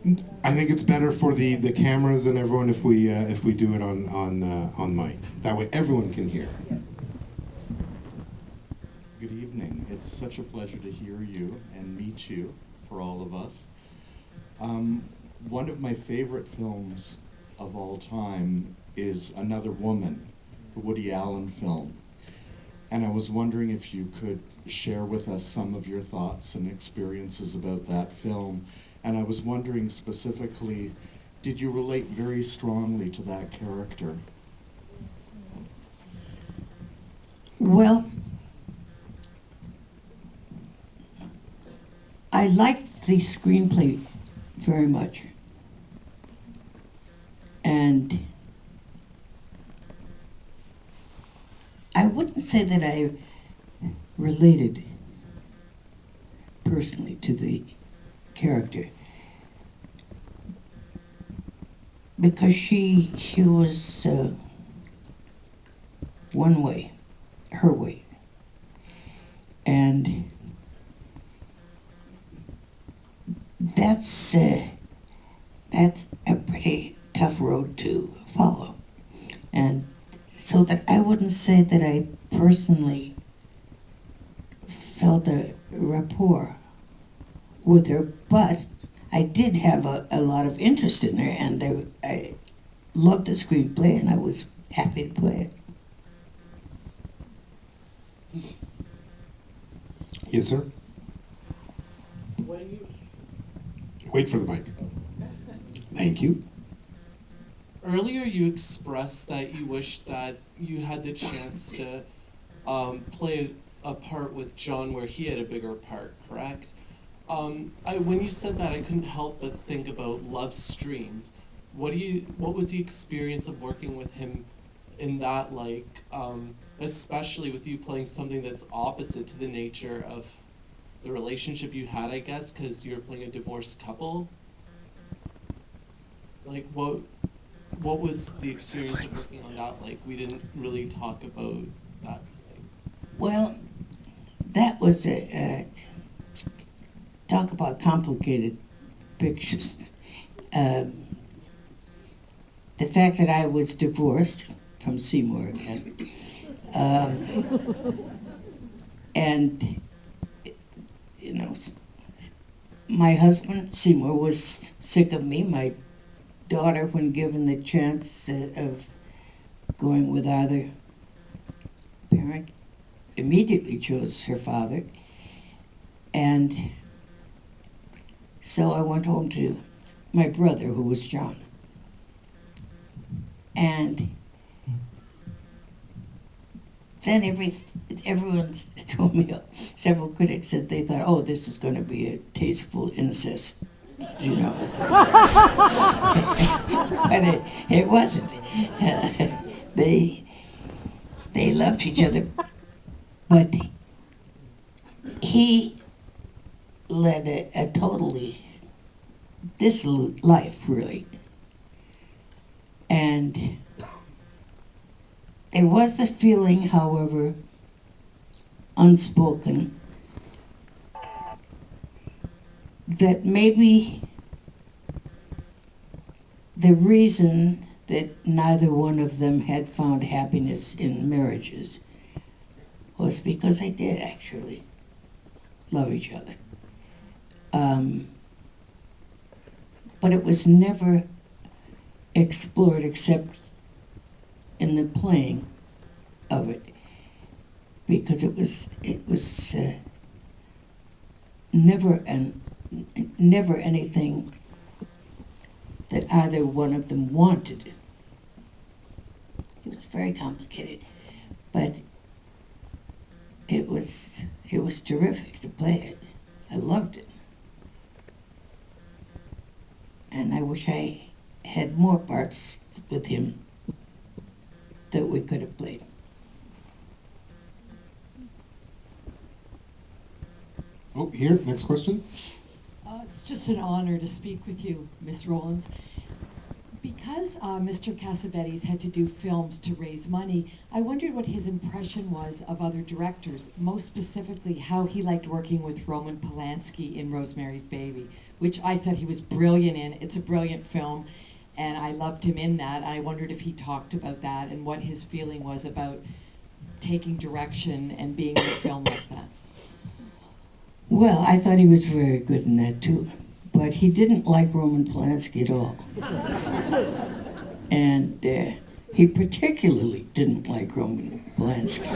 K: anyway.
A: I think it's better for the cameras and everyone if we do it on mic. That way everyone can hear.
K: Good evening. It's such a pleasure to hear you and meet you for all of us. One of my favorite films of all time is Another Woman, the Woody Allen film. And I was wondering if you could share with us some of your thoughts and experiences about that film. And I was wondering specifically, did you relate very strongly to that character?
B: Well, I liked the screenplay very much. And I wouldn't say that I related personally to the character, because she was one way, her way, and that's a pretty tough road to follow. And so that I wouldn't say that I personally felt a rapport with her, but I did have a lot of interest in her, and I loved the screenplay, and I was happy to play it.
A: Yes, sir? Wait for the mic. Thank you.
L: Earlier you expressed that you wished that you had the chance to play a part with John where he had a bigger part, correct? When you said that, I couldn't help but think about Love Streams. What was the experience of working with him in that, especially with you playing something that's opposite to the nature of the relationship you had, I guess, because you're playing a divorced couple? Like, what was the experience of working on that like? We didn't really talk about that today.
B: Well, that was talk about complicated pictures. The fact that I was divorced from Seymour again, and my husband Seymour was sick of me. My daughter, when given the chance of going with either parent, immediately chose her father. And so I went home to my brother, who was John. And then everyone told me, several critics said they thought, oh, this is going to be a tasteful incest, But it wasn't. They loved each other, but he led a totally dissolute life, really. And there was the feeling, however, unspoken, that maybe the reason that neither one of them had found happiness in marriages was because they did actually love each other. But it was never explored except in the playing of it, because it was never anything that either one of them wanted. It was very complicated, but it was terrific to play it. I loved it. And I wish I had more parts with him that we could have played.
A: Oh, here, next question.
M: It's just an honor to speak with you, Miss Rowlands. Because Mr. Cassavetes had to do films to raise money, I wondered what his impression was of other directors, most specifically how he liked working with Roman Polanski in Rosemary's Baby, which I thought he was brilliant in. It's a brilliant film, and I loved him in that. I wondered if he talked about that and what his feeling was about taking direction and being in a film like that.
B: Well, I thought he was very good in that too, but he didn't like Roman Polanski at all. And he particularly didn't like Roman Polanski.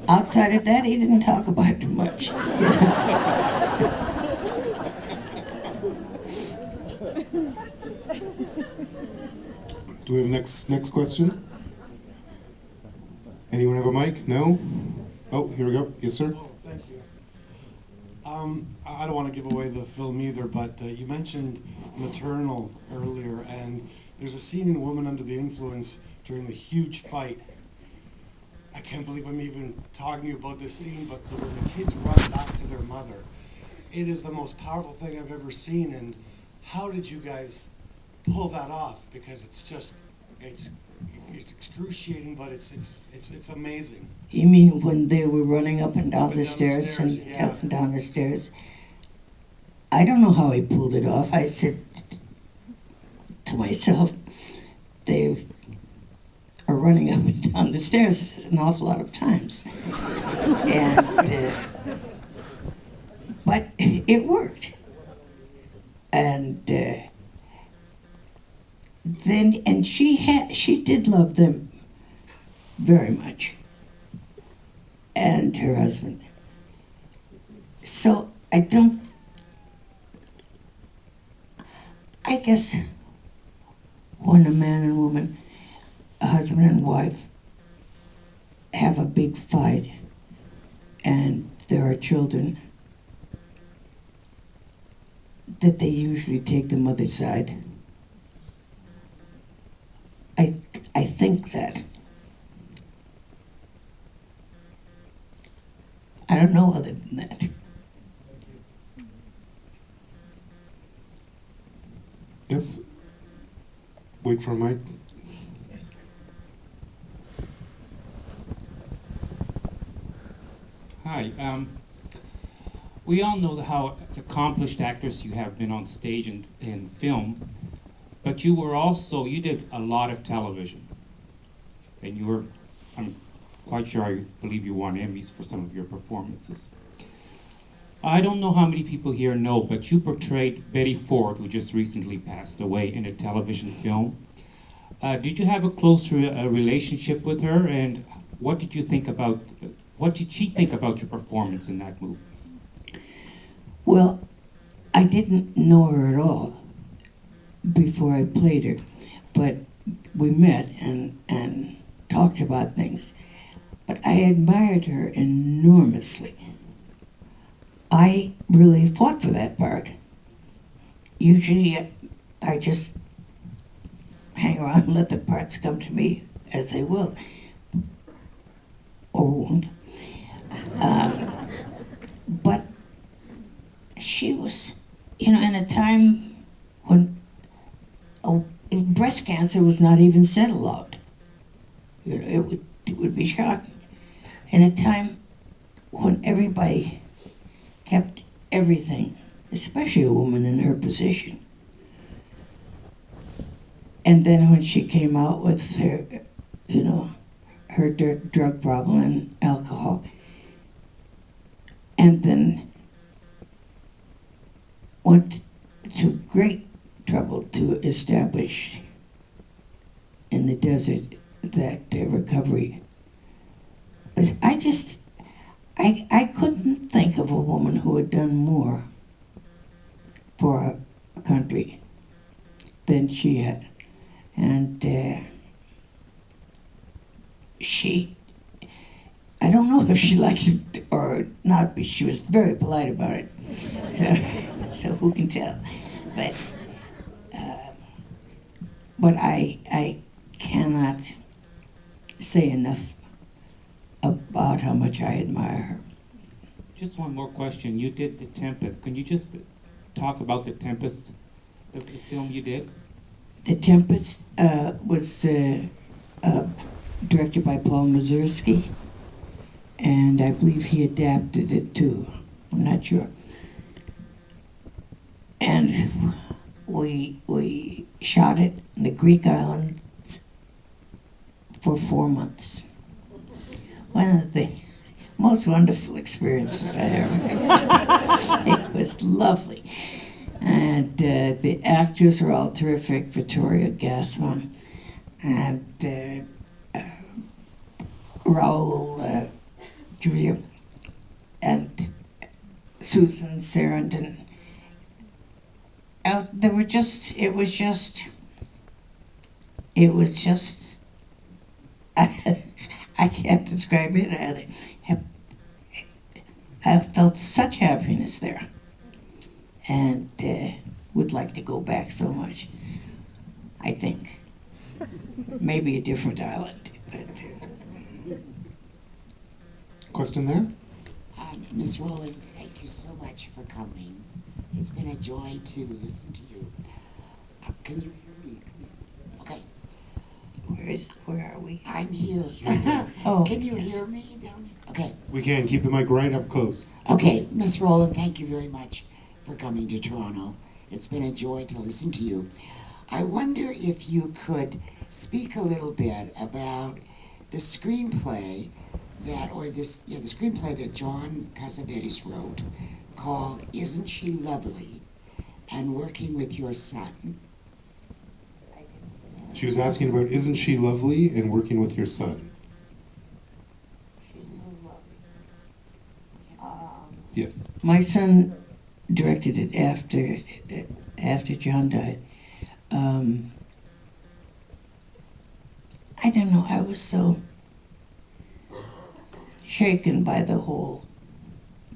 B: Outside of that, he didn't talk about it much.
A: Do we have next question? Anyone have a mic? No? Oh, here we go. Yes, sir.
N: Thank you. I don't want to give away the film either, but you mentioned maternal earlier, and there's a scene in Woman Under the Influence during the huge fight. I can't believe I'm even talking to you about this scene, but when the kids run back to their mother, it is the most powerful thing I've ever seen. And how did you guys pull that off? Because it's just, it's excruciating, but it's amazing.
B: You mean when they were running up and down the stairs and
N: yeah.
B: up and down the stairs? I don't know how he pulled it off. I said to myself, they are running up and down the stairs an awful lot of times. And, but it worked. And then, and she did love them very much, and her husband. So I guess when a man and woman, a husband and wife, have a big fight and there are children, that they usually take the mother's side. I think that. I don't know other than that.
A: Yes? Wait for a mic.
O: Hi. We all know how accomplished actress you have been on stage and in film, but you did a lot of television. And I'm quite sure, I believe you won Emmys for some of your performances. I don't know how many people here know, but you portrayed Betty Ford, who just recently passed away, in a television film. Did you have a close relationship with her, and what did she think about your performance in that movie?
B: Well, I didn't know her at all before I played her, but we met and talked about things. But I admired her enormously. I really fought for that part. Usually I just hang around and let the parts come to me as they will, or won't. But she was, in a time when breast cancer was not even said aloud. It would be shocking. In a time when everybody kept everything, especially a woman in her position. And then when she came out with her drug problem and alcohol, and then went to great trouble to establish in the desert that recovery. But I couldn't think of a woman who had done more for a country than she had. And I don't know if she liked it or not, but she was very polite about it. So who can tell? But I cannot say enough about how much I admire her.
O: Just one more question. You did The Tempest. Can you just talk about The Tempest, the film you did?
B: The Tempest was directed by Paul Mazursky, and I believe he adapted it too. I'm not sure. And we shot it in the Greek islands for 4 months. One of the most wonderful experiences I ever had. It was lovely. And the actors were all terrific. Vittoria Gassman and Raul Julia, and Susan Sarandon. There were just, it was just, I can't describe it. I felt such happiness there, and would like to go back so much. I think maybe a different island. But,
A: Question there?
P: Miss Rowland, thank you so much for coming. It's been a joy to listen to you. Can you hear me? Okay.
B: Where are we?
P: I'm here.
B: Oh,
P: can you
B: yes.
P: hear me down there? Okay.
A: We can keep the mic right up close.
P: Okay, Miss Rowland, thank you very much for coming to Toronto. It's been a joy to listen to you. I wonder if you could speak a little bit about the screenplay the screenplay that John Cassavetes wrote called Isn't She Lovely? And working with your son.
A: She was asking about Isn't She Lovely and working with your son.
B: She's so lovely.
A: Yes.
B: My son directed it after John died. I don't know, I was so shaken by the whole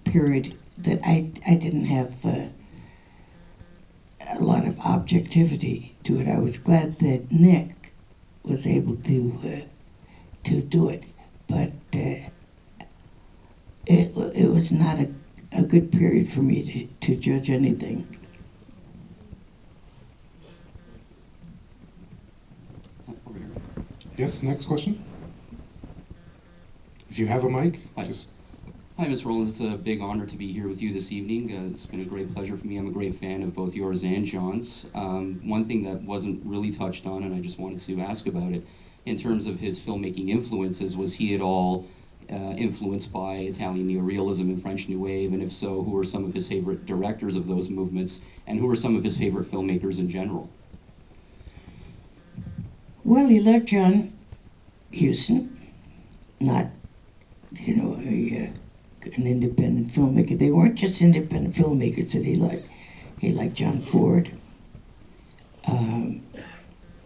B: period that I didn't have a lot of objectivity to it. I was glad that Nick was able to do it, but it was not a good period for me to judge anything.
A: Yes, next question. If you have a mic, just...
Q: Hi, Ms. Rowlands. It's a big honor to be here with you this evening. It's been a great pleasure for me. I'm a great fan of both yours and John's. One thing that wasn't really touched on, and I just wanted to ask about it, in terms of his filmmaking influences, was he at all influenced by Italian neorealism and French New Wave? And if so, who are some of his favorite directors of those movements? And who are some of his favorite filmmakers in general?
B: Well, he loved John Huston, not, an independent filmmaker. They weren't just independent filmmakers that he liked. He liked John Ford.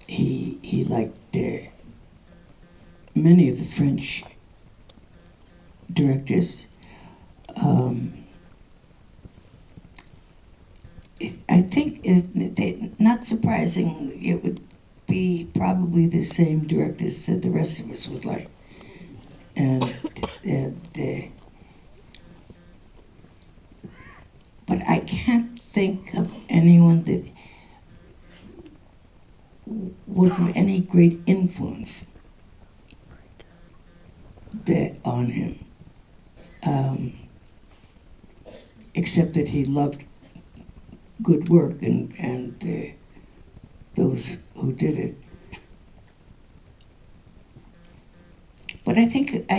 B: He liked many of the French directors. I think, not surprising, it would be probably the same directors that the rest of us would like. But I can't think of anyone that was of any great influence on him, except that he loved good work and those who did it. But I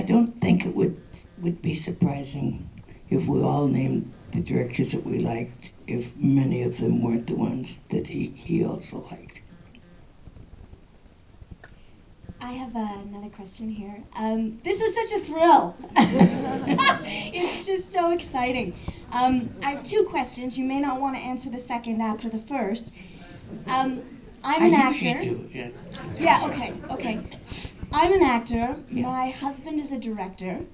B: don't think it would be surprising if we all named the directors that we liked, if many of them weren't the ones that he also liked.
R: I have another question here. This is such a thrill. It's just so exciting. I have two questions. You may not want to answer the second after the first. I'm an actor.
B: Do, yeah.
R: Yeah, okay. I'm an actor. Yeah. My husband is a director.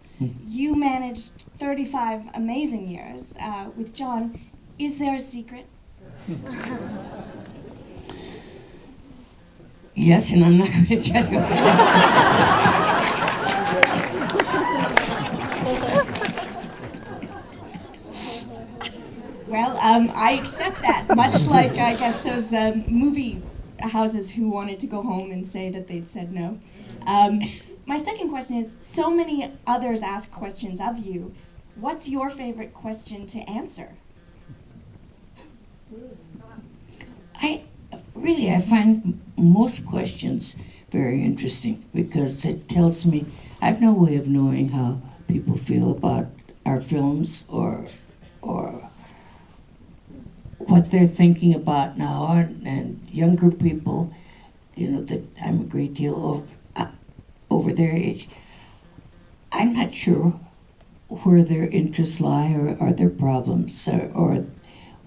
R: You managed 35 amazing years with John. Is there a secret?
B: Yes, and I'm not going to tell you.
R: Well, I accept that. Much like, I guess, those movie houses who wanted to go home and say that they'd said no. My second question is, so many others ask questions of you. What's your favorite question to answer?
B: I find most questions very interesting because it tells me, I have no way of knowing how people feel about our films or what they're thinking about now, and younger people, that I'm a great deal over their age. I'm not sure where their interests lie or their problems or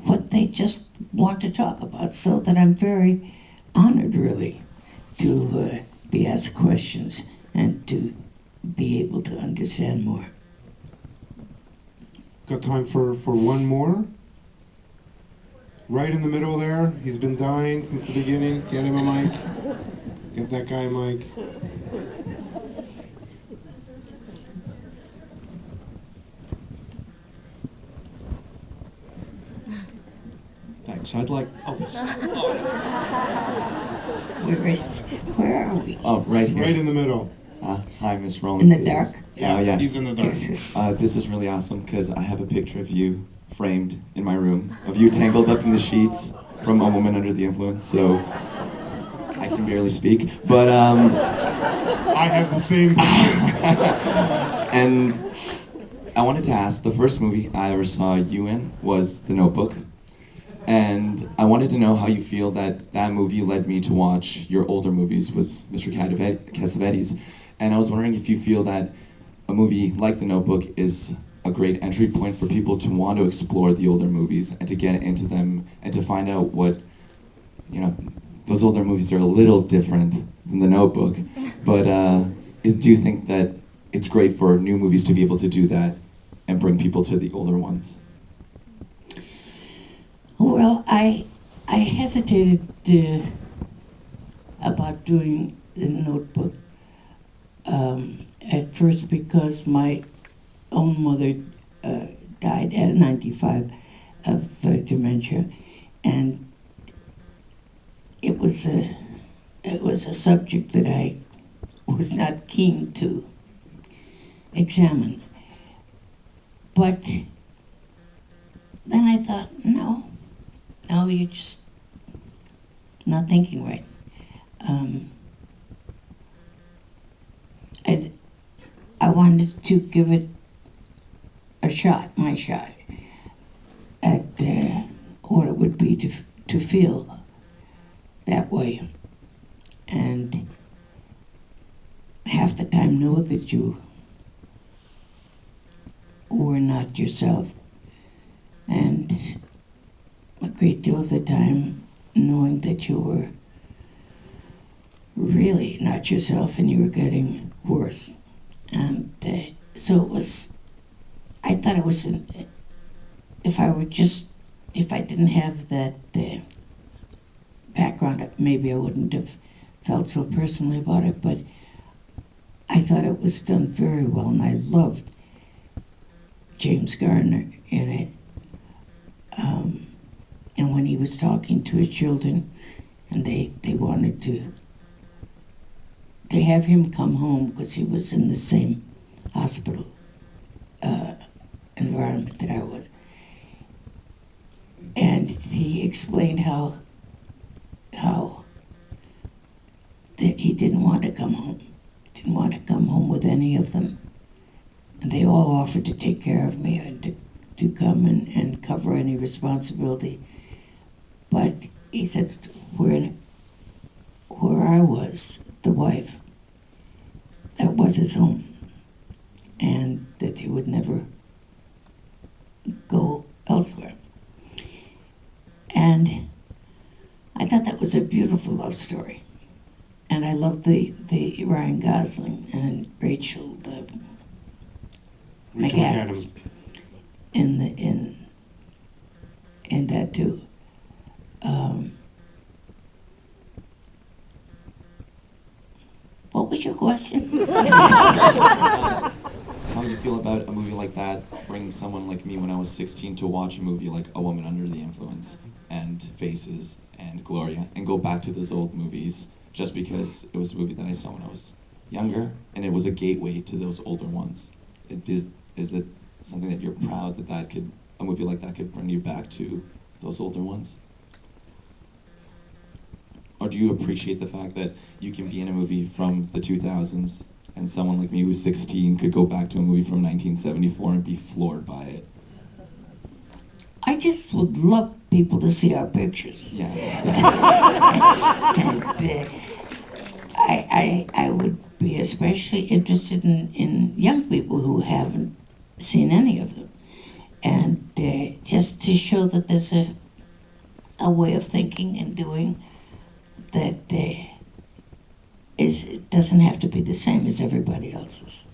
B: what they just want to talk about. So that I'm very honored, really, to be asked questions and to be able to understand more.
A: Got time for one more? Right in the middle there. He's been dying since the beginning. Get him a mic. Get that guy a mic.
S: Thanks. I'd like. Oh,
B: Where are we?
S: oh, right here.
A: Right in the middle.
S: Hi, Miss Rowlands.
B: In the
S: This
B: dark?
S: is- yeah.
A: He's in the dark.
S: This is really awesome because I have a picture of you framed in my room, of you tangled up in the sheets from A Woman Under the Influence. So I can barely speak, but
A: I have the same.
S: And I wanted to ask, the first movie I ever saw you in was The Notebook. And I wanted to know how you feel that that movie led me to watch your older movies with Mr. Cassavetes. And I was wondering if you feel that a movie like The Notebook is a great entry point for people to want to explore the older movies and to get into them and to find out what, those older movies are a little different than The Notebook. But do you think that it's great for new movies to be able to do that and bring people to the older ones?
B: Well, I hesitated about doing The Notebook at first because my own mother died at 95 of dementia, and it was a subject that I was not keen to examine. But then I thought, no, you're just not thinking right. I wanted to give it my shot, at what it would be to feel that way. And half the time know that you were not yourself. And a great deal of the time knowing that you were really not yourself and you were getting worse. And so I thought it was, if I didn't have that background, maybe I wouldn't have felt so personally about it, but I thought it was done very well, and I loved James Garner in it. And when he was talking to his children, and they wanted to have him come home because he was in the same hospital environment that I was. And he explained how that he didn't want to come home. Didn't want to come home with any of them. And they all offered to take care of me and to come and cover any responsibility. But he said, where I was, the wife, that was his home. And that he would never go elsewhere. And I thought that was a beautiful love story. And I loved the Ryan Gosling and Rachel McAdams in that too. What was your question?
S: How do you feel about a movie like that, bringing someone like me when I was 16 to watch a movie like A Woman Under the Influence and Faces and Gloria and go back to those old movies just because it was a movie that I saw when I was younger and it was a gateway to those older ones? Is it something that you're proud that a movie like that could bring you back to those older ones? Or do you appreciate the fact that you can be in a movie from the 2000s and someone like me who's 16 could go back to a movie from 1974 and be floored by it?
B: I just would love people to see our pictures.
S: Yeah, exactly.
B: And, I would be especially interested in young people who haven't seen any of them. And just to show that there's a way of thinking and doing that it doesn't have to be the same as everybody else's.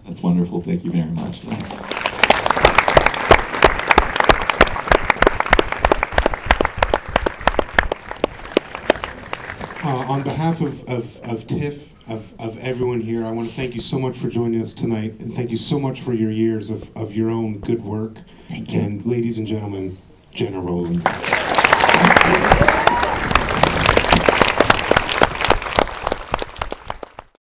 S: That's wonderful. Thank you very much.
A: On behalf of TIFF, of everyone here, I want to thank you so much for joining us tonight, and thank you so much for your years of your own good work.
B: Thank you.
A: And ladies and gentlemen, Gena Rowlands.